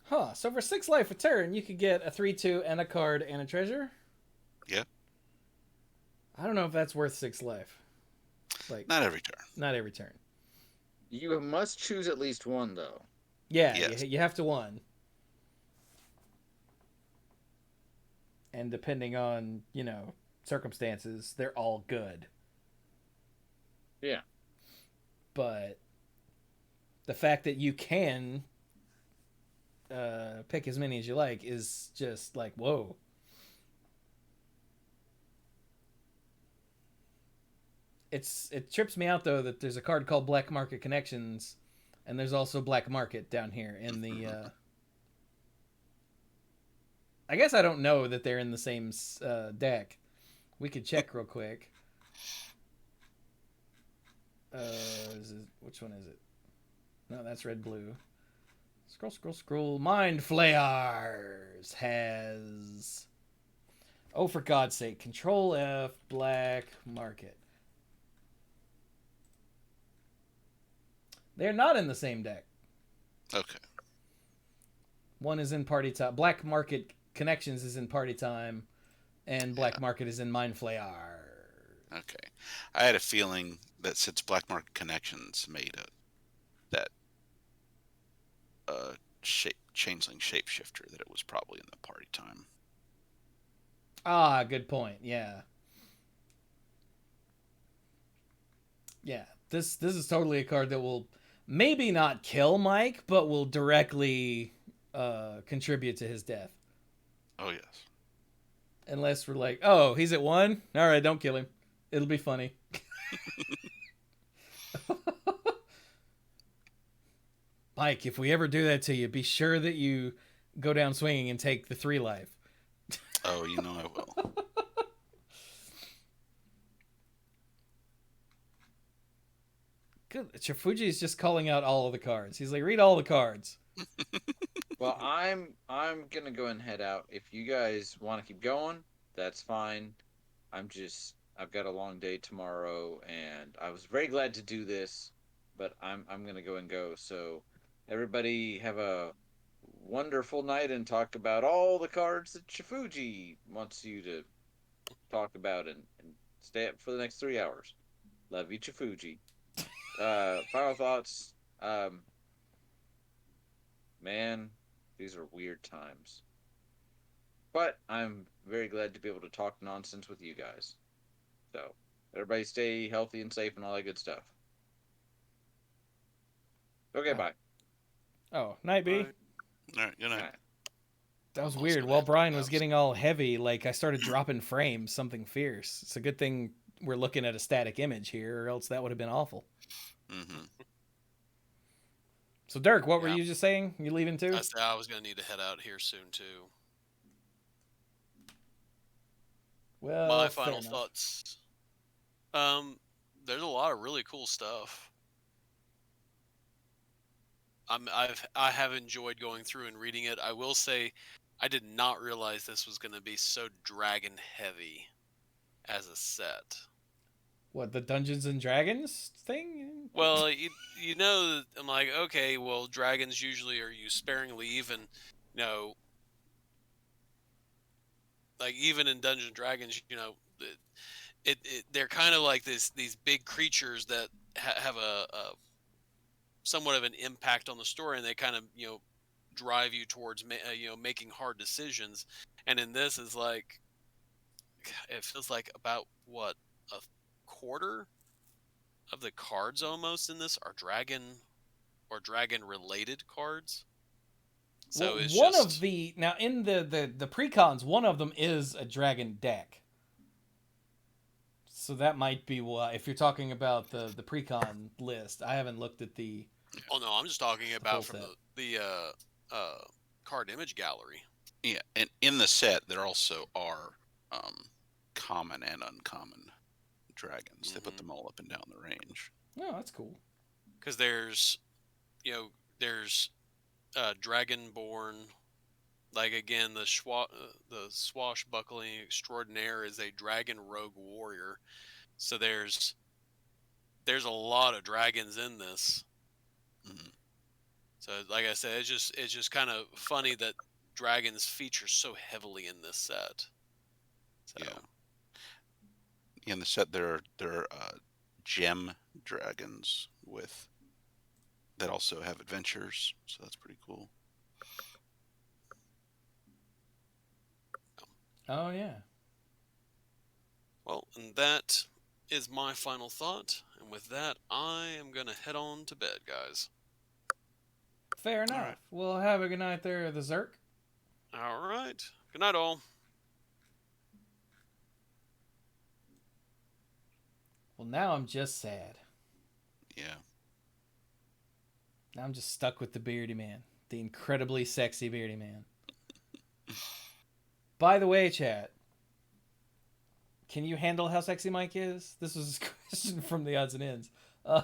Huh, so for 6 life a turn, you could get a 3/2 and a card and a treasure? Yeah. I don't know if that's worth 6 life. Like, Not every turn. not every turn. You must choose at least one, though. Yeah, Yes. you have to one. And depending on, circumstances, they're all good. Yeah. But the fact that you can pick as many as you like is just like, whoa. It trips me out, though, that there's a card called Black Market Connections, and there's also Black Market down here in the... I guess I don't know that they're in the same deck. We could check real quick. Which one is it? No, that's red-blue. Scroll. Mind Flayers has... Oh, for God's sake. Control F, Black Market. They're not in the same deck. Okay. One is in Party Time. Black Market Connections is in Party Time, and Black Market is in Mind Flayer. Okay. I had a feeling that since Black Market Connections made that changeling shapeshifter, that it was probably in the Party Time. Ah, good point. Yeah. Yeah. This is totally a card that will maybe not kill Mike, but will directly contribute to his death. Oh, yes. Unless we're like, oh, he's at 1? All right, don't kill him. It'll be funny. Mike, if we ever do that to you, be sure that you go down swinging and take the 3 life. Oh, you know I will. Good. Chifuji is just calling out all of the cards. He's like, read all the cards. Well, I'm gonna go and head out. If you guys want to keep going, that's fine. I've got a long day tomorrow, and I was very glad to do this, but I'm gonna go and go. So, everybody have a wonderful night and talk about all the cards that Chifuji wants you to talk about, and stay up for the next 3 hours. Love you, Chifuji. Final thoughts. Man, these are weird times. But I'm very glad to be able to talk nonsense with you guys. So, everybody stay healthy and safe and all that good stuff. Okay, bye. Oh, night, B. All right, good night. All right. That was I'm also weird. gonna While have to Brian was bounce. getting all heavy, like, I started dropping frames, something fierce. It's a good thing we're looking at a static image here, or else that would have been awful. Mm-hmm. So, Dirk, what were Yeah. you just saying? You leaving too? I said I was going to need to head out here soon, too. Well, My fair final enough. thoughts. There's a lot of really cool stuff. I have enjoyed going through and reading it. I will say, I did not realize this was going to be so dragon heavy as a set. What, the Dungeons and Dragons thing? Well, you know, I'm like, okay, well, dragons usually are used sparingly, even, you know, like even in Dungeons and Dragons, you know, they're kind of like these big creatures that have a somewhat of an impact on the story, and they kind of, you know, drive you towards you know, making hard decisions. And in this is like, it feels like about what, a quarter of the cards almost in this are dragon or dragon related cards. So Well, it's one of just the now in the precons, one of them is a dragon deck. So that might be why. If you're talking about the precon list, I haven't looked at the. oh no, I'm just talking whole about from set. the card image gallery. Yeah, and in the set there also are common and uncommon dragons. They put them all up and down the range. Oh, that's cool. Because there's, you know, there's dragonborn. Like again, the swashbuckling extraordinaire is a dragon rogue warrior. So there's a lot of dragons in this. Mhm. So like I said, it's just kind of funny that dragons feature so heavily in this set. So, Yeah. In the set there are gem dragons with that also have adventures, so that's pretty cool. Oh yeah. well, and that is my final thought. And with that, I am gonna head on to bed, guys. Fair enough. right. Well, have a good night there, the Zerk. All right. Good night, all. Well, now I'm just sad. Yeah. Now I'm just stuck with the beardy man, the incredibly sexy beardy man. By the way, chat, can you handle how sexy Mike is? This was a question from the odds and ends. I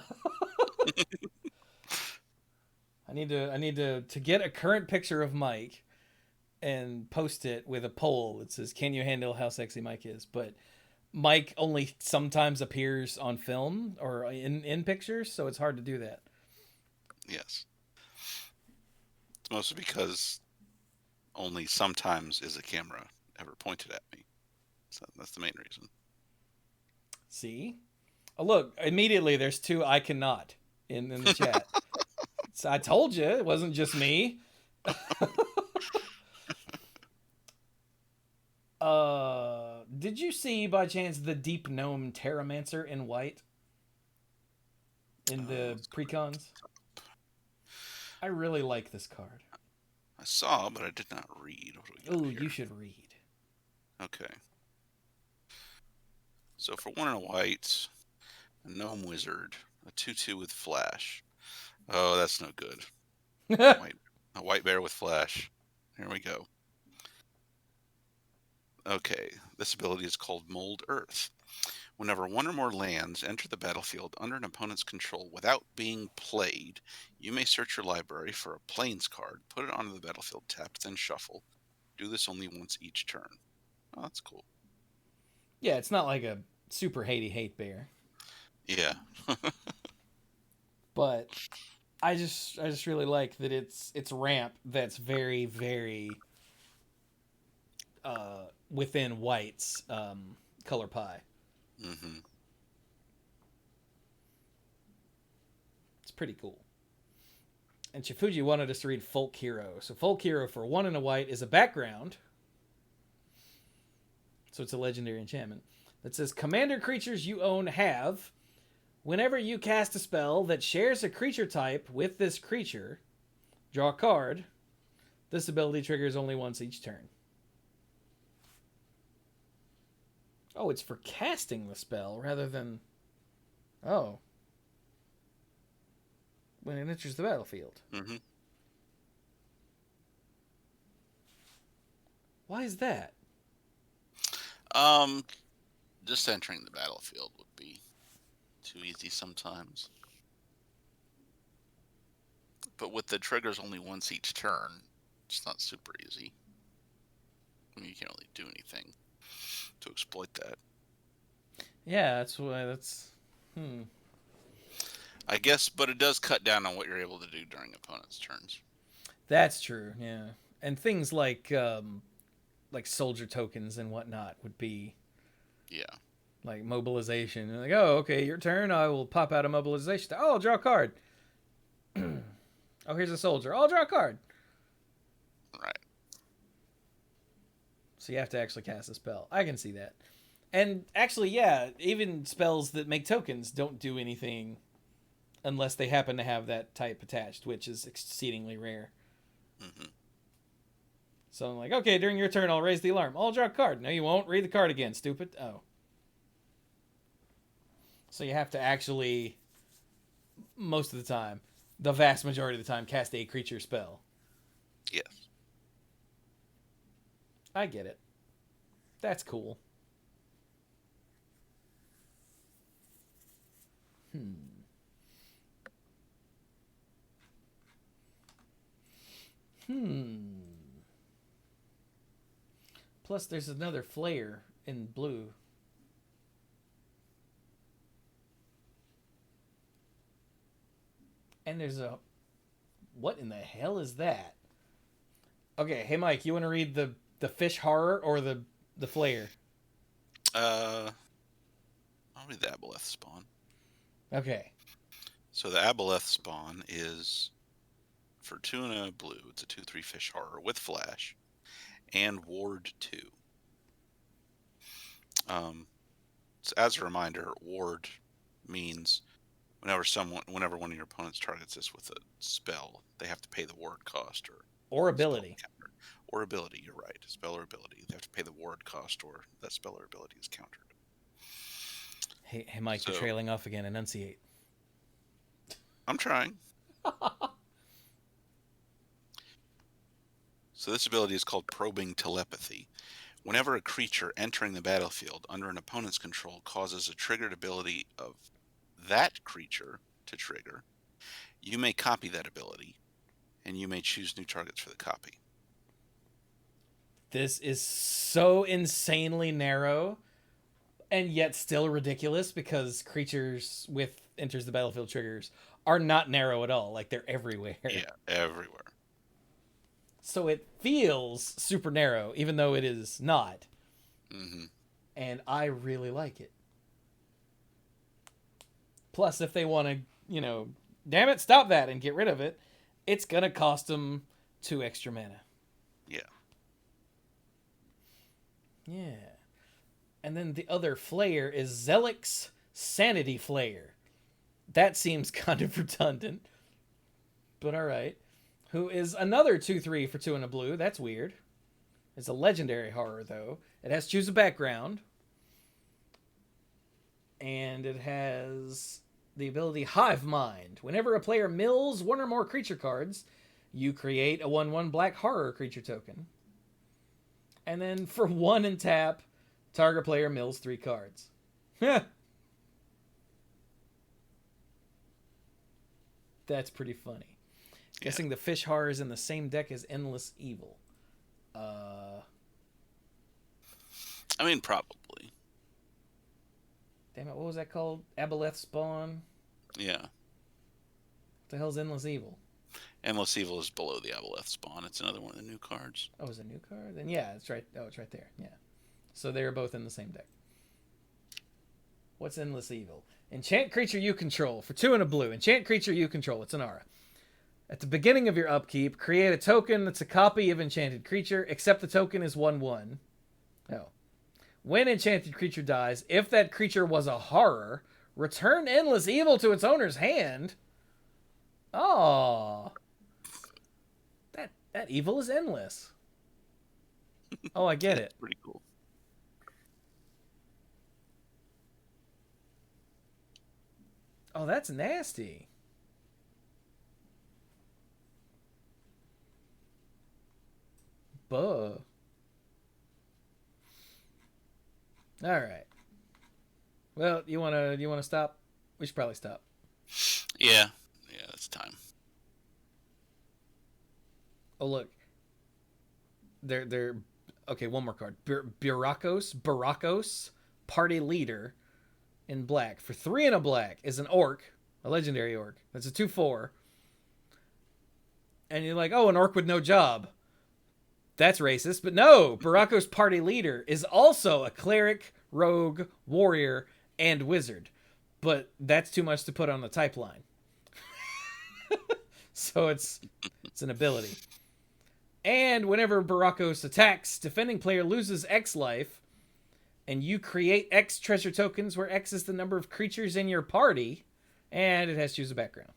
need to get a current picture of Mike and post it with a poll that says, "Can you handle how sexy Mike is?" But Mike only sometimes appears on film or in pictures, so it's hard to do that. Yes. It's mostly because only sometimes is a camera ever pointed at me. So that's the main reason. See? Oh, look, immediately there's two I cannot in the chat. So I told you it wasn't just me. Did you see by chance the Deep Gnome Terramancer in white? In the precons? I really like this card. I saw, but I did not read. What do we got Oh, here? you should read. Okay. So for 1 and a white, a gnome wizard, a 2/2 with flash. Oh, that's no good. A white bear with flash. Here we go. Okay, this ability is called Mold Earth. Whenever one or more lands enter the battlefield under an opponent's control without being played, you may search your library for a plains card, put it onto the battlefield tapped, then shuffle. Do this only once each turn. Oh, that's cool. Yeah, it's not like a super hate bear. Yeah. But I just really like that it's ramp that's very, very within white's color pie. Mm-hmm. It's pretty cool. And Chifuji wanted us to read Folk Hero. So Folk Hero for 1 and a white is a background. So it's a legendary enchantment that says commander creatures you own have, whenever you cast a spell that shares a creature type with this creature, draw a card. This ability triggers only once each turn. Oh, it's for casting the spell rather than... Oh. When it enters the battlefield. Mm-hmm. Why is that? Just entering the battlefield would be too easy sometimes. But with the triggers only once each turn, it's not super easy. I mean, you can't really do anything to exploit that. Yeah, that's why I guess, but it does cut down on what you're able to do during opponents' turns. That's true, yeah. And things like soldier tokens and whatnot would be Yeah. like mobilization. And like, oh, okay, your turn. I will pop out a mobilization. Oh, I'll draw a card. Oh, here's a soldier. I'll draw a card. Right. So you have to actually cast a spell. I can see that. And actually, yeah, even spells that make tokens don't do anything unless they happen to have that type attached, which is exceedingly rare. Mm-hmm. So I'm like, okay, during your turn, I'll raise the alarm. I'll draw a card. No, you won't. Read the card again, stupid. Oh. So you have to actually, most of the time, the vast majority of the time, cast a creature spell. Yes. I get it. That's cool. Plus, there's another flare in blue. And there's a... What in the hell is that? Okay, hey Mike, you want to read the fish horror or the flare? I'll read the Aboleth spawn. Okay. So the Aboleth spawn is for 2 and a blue. It's a 2/3 fish horror with flash and ward 2. So as a reminder, ward means whenever one of your opponents targets this with a spell, they have to pay the ward cost Or ability. Or ability, you're right. Spell or ability. They have to pay the ward cost or that spell or ability is countered. Hey Mike, you're trailing off again. Enunciate. I'm trying. So this ability is called Probing Telepathy. Whenever a creature entering the battlefield under an opponent's control causes a triggered ability of that creature to trigger, you may copy that ability, and you may choose new targets for the copy. This is so insanely narrow, and yet still ridiculous because creatures with enters the battlefield triggers are not narrow at all. Like, they're everywhere. Yeah, everywhere. So it feels super narrow, even though it is not. Mm-hmm. And I really like it. Plus, if they want to, damn it, stop that and get rid of it, it's going to cost them 2 extra mana. Yeah. Yeah. And then the other flare is Zelix Sanity Flare. That seems kind of redundant. But alright. Who is another 2/3 for 2 and a blue. That's weird. It's a legendary horror, though. It has choose a background. And it has the ability Hive Mind. Whenever a player mills 1 or more creature cards, you create a 1/1 black horror creature token. And then for 1 and tap, target player mills 3 cards. That's pretty funny. Yeah. Guessing the fish horror is in the same deck as Endless Evil. I mean, probably. Damn it, what was that called? Aboleth Spawn? Yeah. What the hell's Endless Evil? Endless Evil is below the Aboleth Spawn. It's another one of the new cards. Oh, is it a new card? Then yeah, it's right. Oh, it's right there. Yeah. So they're both in the same deck. What's Endless Evil? Enchant creature you control for 2 and a blue. Enchant creature you control. It's an aura. At the beginning of your upkeep, create a token that's a copy of enchanted creature, except the token is 1/1. Oh. When enchanted creature dies, if that creature was a horror, return Endless Evil to its owner's hand. Oh. That evil is endless. Oh, I get it. Pretty cool. Oh, that's nasty. Buh. All right. Well, you wanna stop? We should probably stop. Yeah, it's time. Oh, look. They're okay, one more card. Burakos, party leader in black. For 3 and a black is an orc, a legendary orc. That's a 2/4. And you're like, oh, an orc with no job. That's racist. But no, Burakos party leader is also a cleric, rogue, warrior, and wizard. But that's too much to put on the type line. So it's an ability. And whenever Burakos attacks, defending player loses X life, and you create X treasure tokens where X is the number of creatures in your party, and it has to choose a background.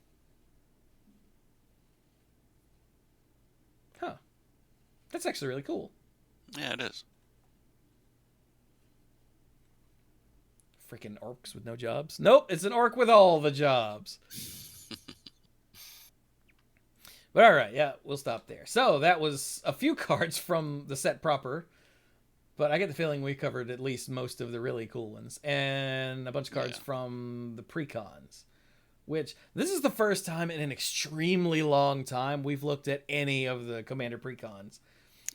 Huh. That's actually really cool. Yeah, it is. Freaking orcs with no jobs. Nope, it's an orc with all the jobs. But all right, yeah, we'll stop there. So that was a few cards from the set proper, but I get the feeling we covered at least most of the really cool ones, and a bunch of cards from the precons, which this is the first time in an extremely long time we've looked at any of the Commander precons.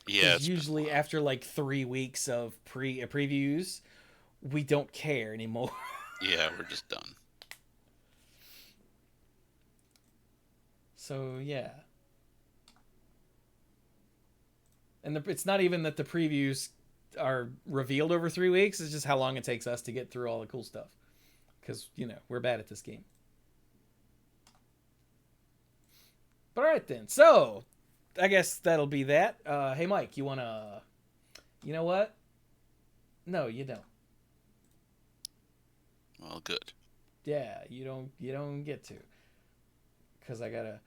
Yeah, Usually after like 3 weeks of previews, we don't care anymore. Yeah, we're just done. So yeah. And it's not even that the previews are revealed over 3 weeks. It's just how long it takes us to get through all the cool stuff. Because, we're bad at this game. But all right then. So, I guess that'll be that. Hey, Mike, you want to... You know what? No, you don't. Well, good. Yeah, you don't get to. Because I got to...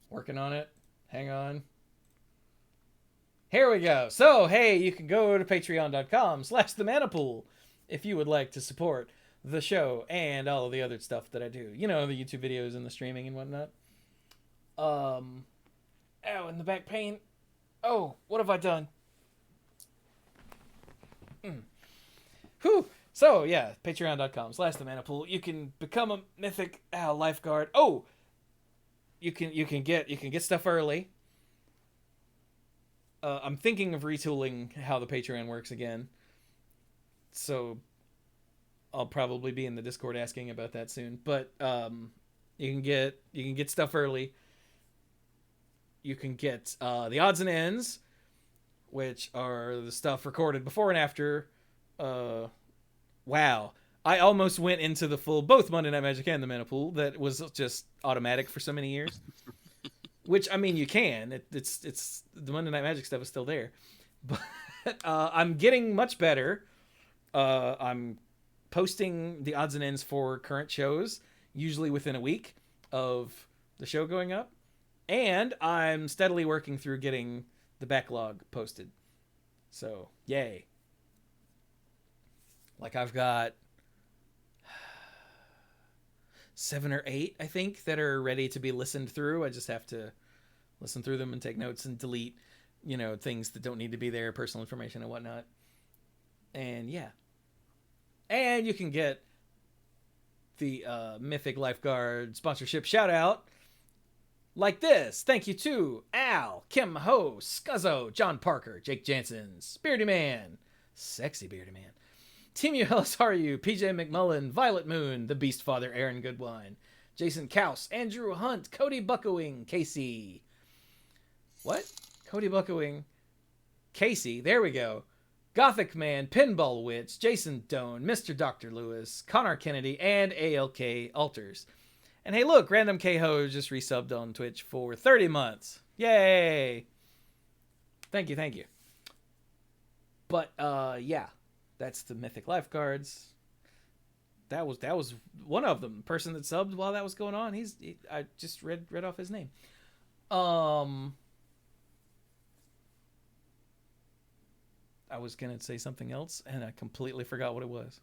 Working on it. Hang on. Here we go. So, hey, you can go to patreon.com/themanapool if you would like to support the show and all of the other stuff that I do. The YouTube videos and the streaming and whatnot. Ow, in the back pain. Oh, what have I done? Whew. So, yeah, patreon.com/themanapool. You can become a mythic lifeguard. Oh! You can get stuff early. I'm thinking of retooling how the Patreon works again. So I'll probably be in the Discord asking about that soon. But you can get stuff early. You can get the odds and ends, which are the stuff recorded before and after. Wow. I almost went into the full, both Monday Night Magic and the Mana Pool, that was just automatic for so many years. Which, I mean, you can. It's the Monday Night Magic stuff is still there. But I'm getting much better. I'm posting the odds and ends for current shows, usually within a week of the show going up. And I'm steadily working through getting the backlog posted. So, yay. Like, I've got 7 or 8, I think, that are ready to be listened through. I just have to listen through them and take notes and delete, things that don't need to be there, personal information and whatnot. And yeah. And you can get the Mythic Lifeguard sponsorship shout out like this. Thank you to Al, Kim Ho, Scuzzo, John Parker, Jake Jansen, Beardy Man, Sexy Beardy Man, Team ULSRU, PJ McMullen, Violet Moon, The Beast Father, Aaron Goodwine, Jason Kaus, Andrew Hunt, Cody Buckowing, Casey. What? Cody Buckowing, Casey, there we go. Gothic Man, Pinball Witch, Jason Doan, Mr. Dr. Lewis, Connor Kennedy, and ALK Alters. And hey, look, Random K-Ho just resubbed on Twitch for 30 months. Yay! Thank you. But, yeah. That's the Mythic Lifeguards. That was one of them. Person that subbed while that was going on. I just read off his name. I was gonna say something else and I completely forgot what it was.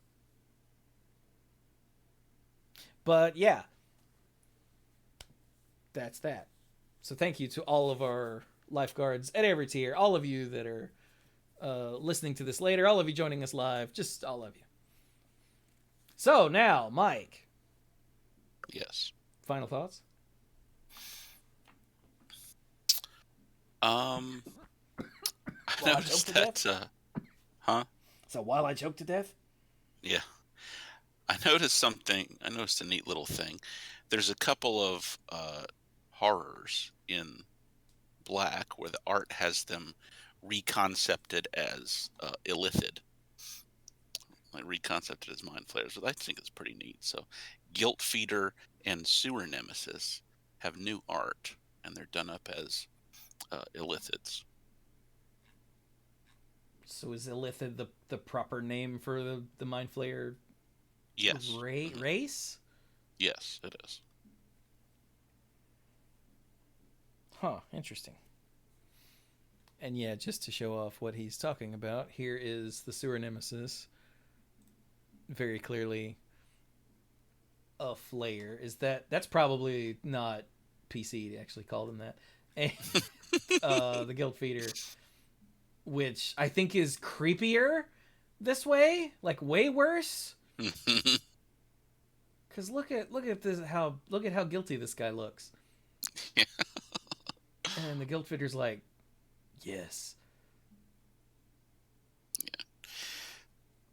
But yeah, that's that. So thank you to all of our lifeguards at every tier, all of you that are listening to this later, all of you joining us live, just all of you. So now, Mike. Yes. Final thoughts? Um, I Well, I noticed choked to that. Huh? So while I choke to death? Yeah. I noticed something. I noticed a neat little thing. There's a couple of horrors in black where the art has them reconcepted as illithid, like reconcepted as mind flayers. But I think it's pretty neat. So, Guilt Feeder and Sewer Nemesis have new art, and they're done up as illithids. So is Illithid the proper name for the Mind Flayer Yes. Mhm. race? Yes, it is. Huh, interesting. And yeah, just to show off what he's talking about, here is the Sewer Nemesis. Very clearly a flayer. That's probably not PC to actually call them that. And the Guild Feeder, which I think is creepier this way, like way worse. Cause look at this look at how guilty this guy looks. Yeah. And the Guild Feeder's like, yes.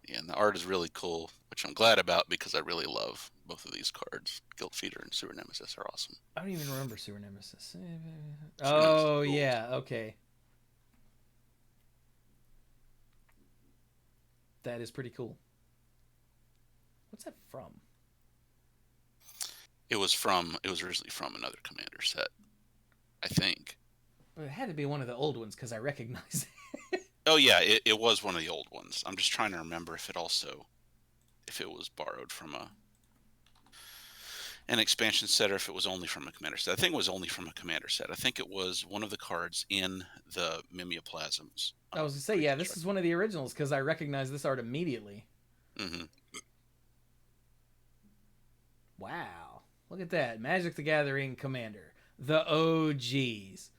Yeah, and the art is really cool, which I'm glad about because I really love both of these cards. Guilt Feeder and Sewer Nemesis are awesome. I don't even remember Sewer Nemesis. Sewer Nemesis Oh is cool. yeah, okay. That is pretty cool. What's that from? It was originally from another Commander set, I think. But it had to be one of the old ones because I recognize it. Oh yeah, it was one of the old ones. I'm just trying to remember if it was borrowed from an expansion set or if it was only from a Commander set. I think it was only from a Commander set. I think it was one of the cards in the Mimeoplasms. I was gonna say, yeah, this is one of the originals because I recognize this art immediately. Mm-hmm. Wow, look at that, Magic the Gathering Commander, the OGs.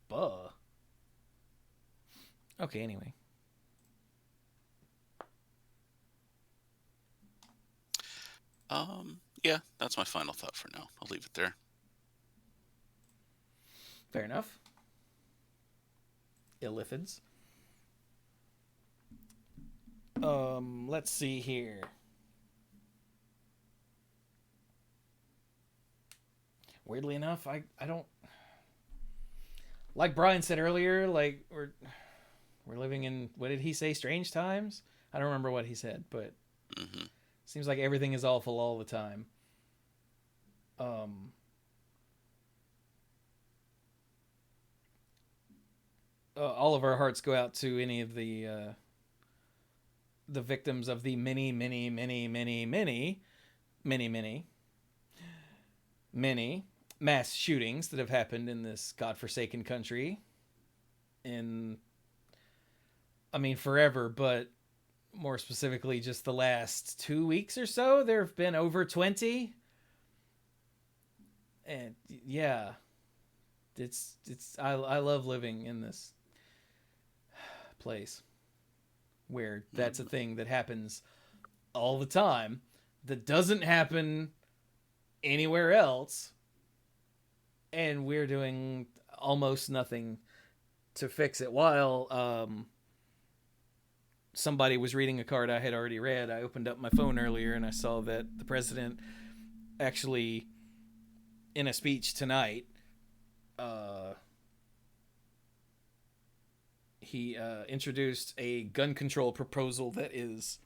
Buh. Okay, anyway. Yeah, that's my final thought for now. I'll leave it there. Fair enough. Illithids. Let's see here. Weirdly enough, I don't, like Brian said earlier, like we're living in, what did he say, strange times? I don't remember what he said, but seems like everything is awful all the time. All of our hearts go out to any of the victims of the many mass shootings that have happened in this godforsaken country. Forever, but more specifically, just the last 2 weeks or so, there have been over 20. And yeah, I love living in this place where that's a thing that happens all the time that doesn't happen anywhere else, and we're doing almost nothing to fix it. While somebody was reading a card I had already read, I opened up my phone earlier and I saw that the president actually, in a speech tonight, he introduced a gun control proposal that is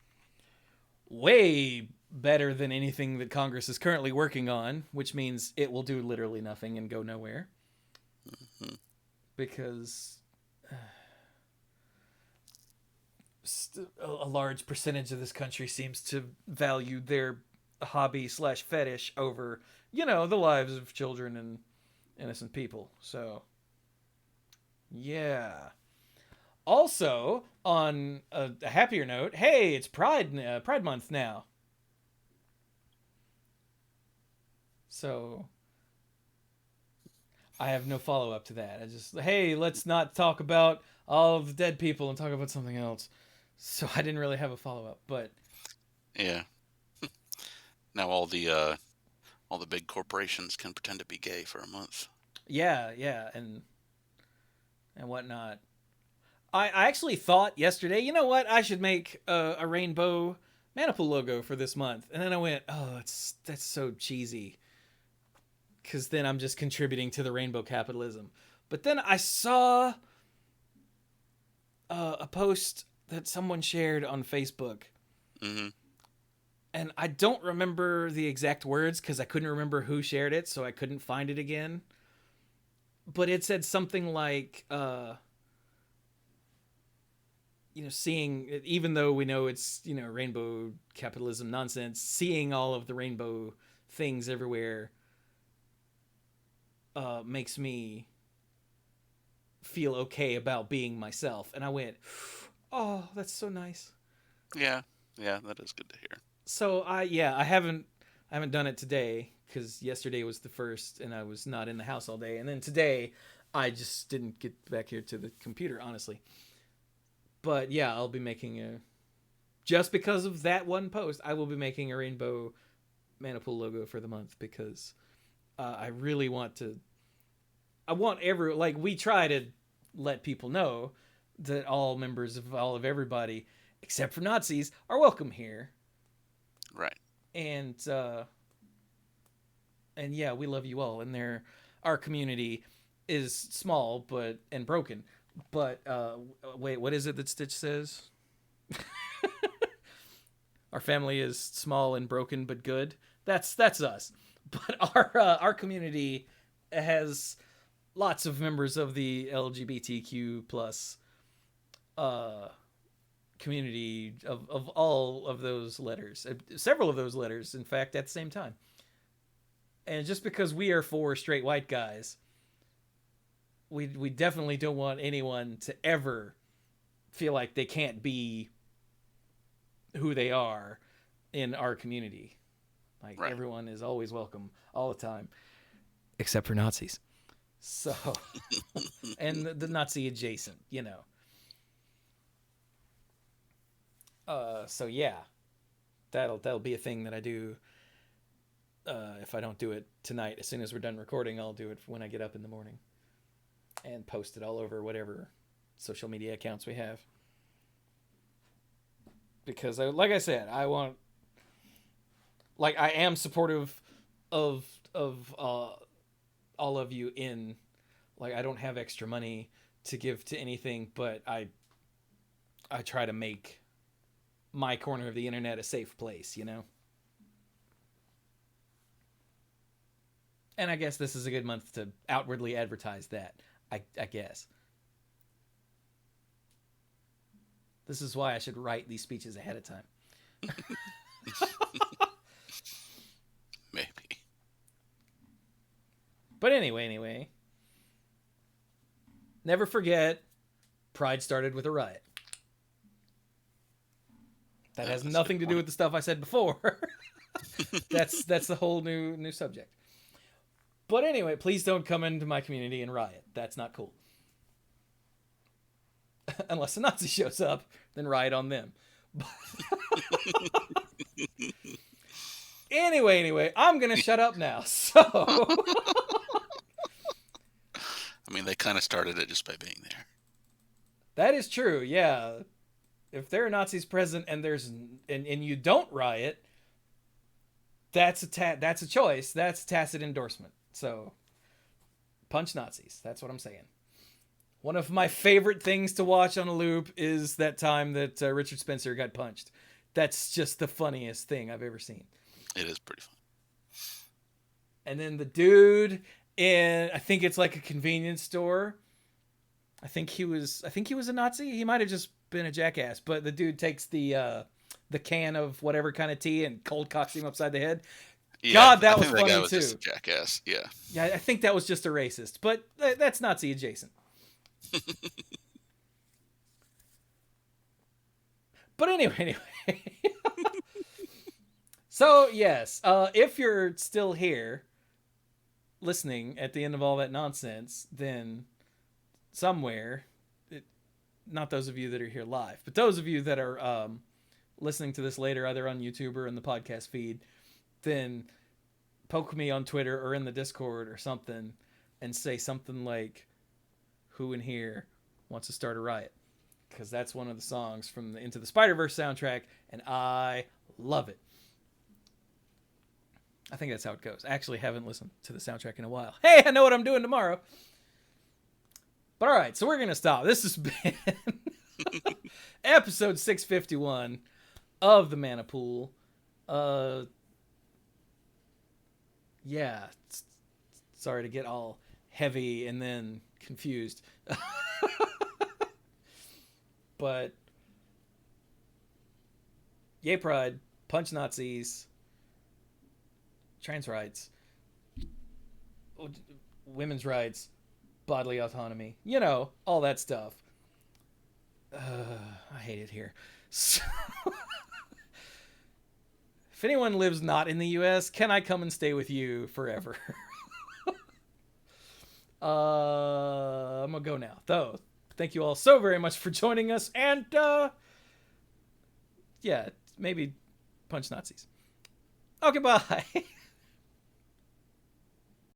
way better than anything that Congress is currently working on, which means it will do literally nothing and go nowhere. Because a large percentage of this country seems to value their hobby/fetish over, the lives of children and innocent people. So, yeah. Also, on a happier note, hey, it's Pride Month now. So, I have no follow-up to that. I just, hey, let's not talk about all of the dead people and talk about something else. So I didn't really have a follow-up, but... Yeah. Now all the big corporations can pretend to be gay for a month. Yeah, and whatnot. I actually thought yesterday, you know what, I should make a rainbow Maniple logo for this month, and then I went, oh, that's so cheesy, because then I'm just contributing to the rainbow capitalism. But then I saw a post that someone shared on Facebook, and I don't remember the exact words because I couldn't remember who shared it, so I couldn't find it again. But it said something like, seeing, even though we know it's, rainbow capitalism nonsense, seeing all of the rainbow things everywhere makes me feel okay about being myself. And I went, oh, that's so nice. Yeah, that is good to hear. So I haven't done it today because yesterday was the first and I was not in the house all day. And then today I just didn't get back here to the computer, honestly. But yeah, I'll be making just because of that one post, I will be making a rainbow Maniple logo for the month because I really want we try to let people know that all members of all of everybody, except for Nazis, are welcome here. Right. And yeah, we love you all. And our community is small and broken. But wait, what is it that Stitch says? Our family is small and broken but good. That's us. But our community has lots of members of the LGBTQ plus community of all of those letters, several of those letters, in fact, at the same time. And just because we are 4 straight white guys, we definitely don't want anyone to ever feel like they can't be who they are in our community. Like, right. Everyone is always welcome all the time, except for Nazis. So, and the Nazi adjacent, So yeah, that'll be a thing that I do. If I don't do it tonight, as soon as we're done recording, I'll do it when I get up in the morning and post it all over whatever social media accounts we have. Because like I said, I am supportive of all of you in, like, I don't have extra money to give to anything, but I try to make my corner of the internet a safe place, And I guess this is a good month to outwardly advertise that, I guess. This is why I should write these speeches ahead of time. Maybe. But anyway. Never forget, Pride started with a riot. That has nothing to do with the stuff I said before. That's the whole new subject. But anyway, please don't come into my community and riot. That's not cool. Unless a Nazi shows up, then riot on them. Anyway, I'm going to shut up now. So, I mean, they kind of started it just by being there. That is true, yeah. If there are Nazis present and and you don't riot, that's a choice. That's a tacit endorsement. So, punch Nazis. That's what I'm saying. One of my favorite things to watch on a loop is that time that Richard Spencer got punched. That's just the funniest thing I've ever seen. It is pretty fun. And then the dude in, I think it's like a convenience store. I think he was a Nazi. He might have just been a jackass, but the dude takes the can of whatever kind of tea and cold cocks him upside the head. Yeah, God, that was funny that guy was too. Just a jackass. Yeah. Yeah, I think that was just a racist, but that's Nazi adjacent. But anyway. So yes, if you're still here listening at the end of all that nonsense, then somewhere, not those of you that are here live, but those of you that are listening to this later, either on YouTube or in the podcast feed, then poke me on Twitter or in the Discord or something, and say something like, "Who in here wants to start a riot?" Because that's one of the songs from the Into the Spider-Verse soundtrack, and I love it. I think that's how it goes. I actually haven't listened to the soundtrack in a while. Hey, I know what I'm doing tomorrow. But all right, so we're going to stop. This has been episode 651 of the Mana Pool. Yeah, sorry to get all heavy and then confused. But yay pride, punch Nazis, trans rights, women's rights, bodily autonomy, you know, all that stuff. I hate it here. So, if anyone lives not in the US, can I come and stay with you forever? I'm gonna go now, though. Thank you all so very much for joining us, and yeah, maybe punch Nazis. Okay, bye.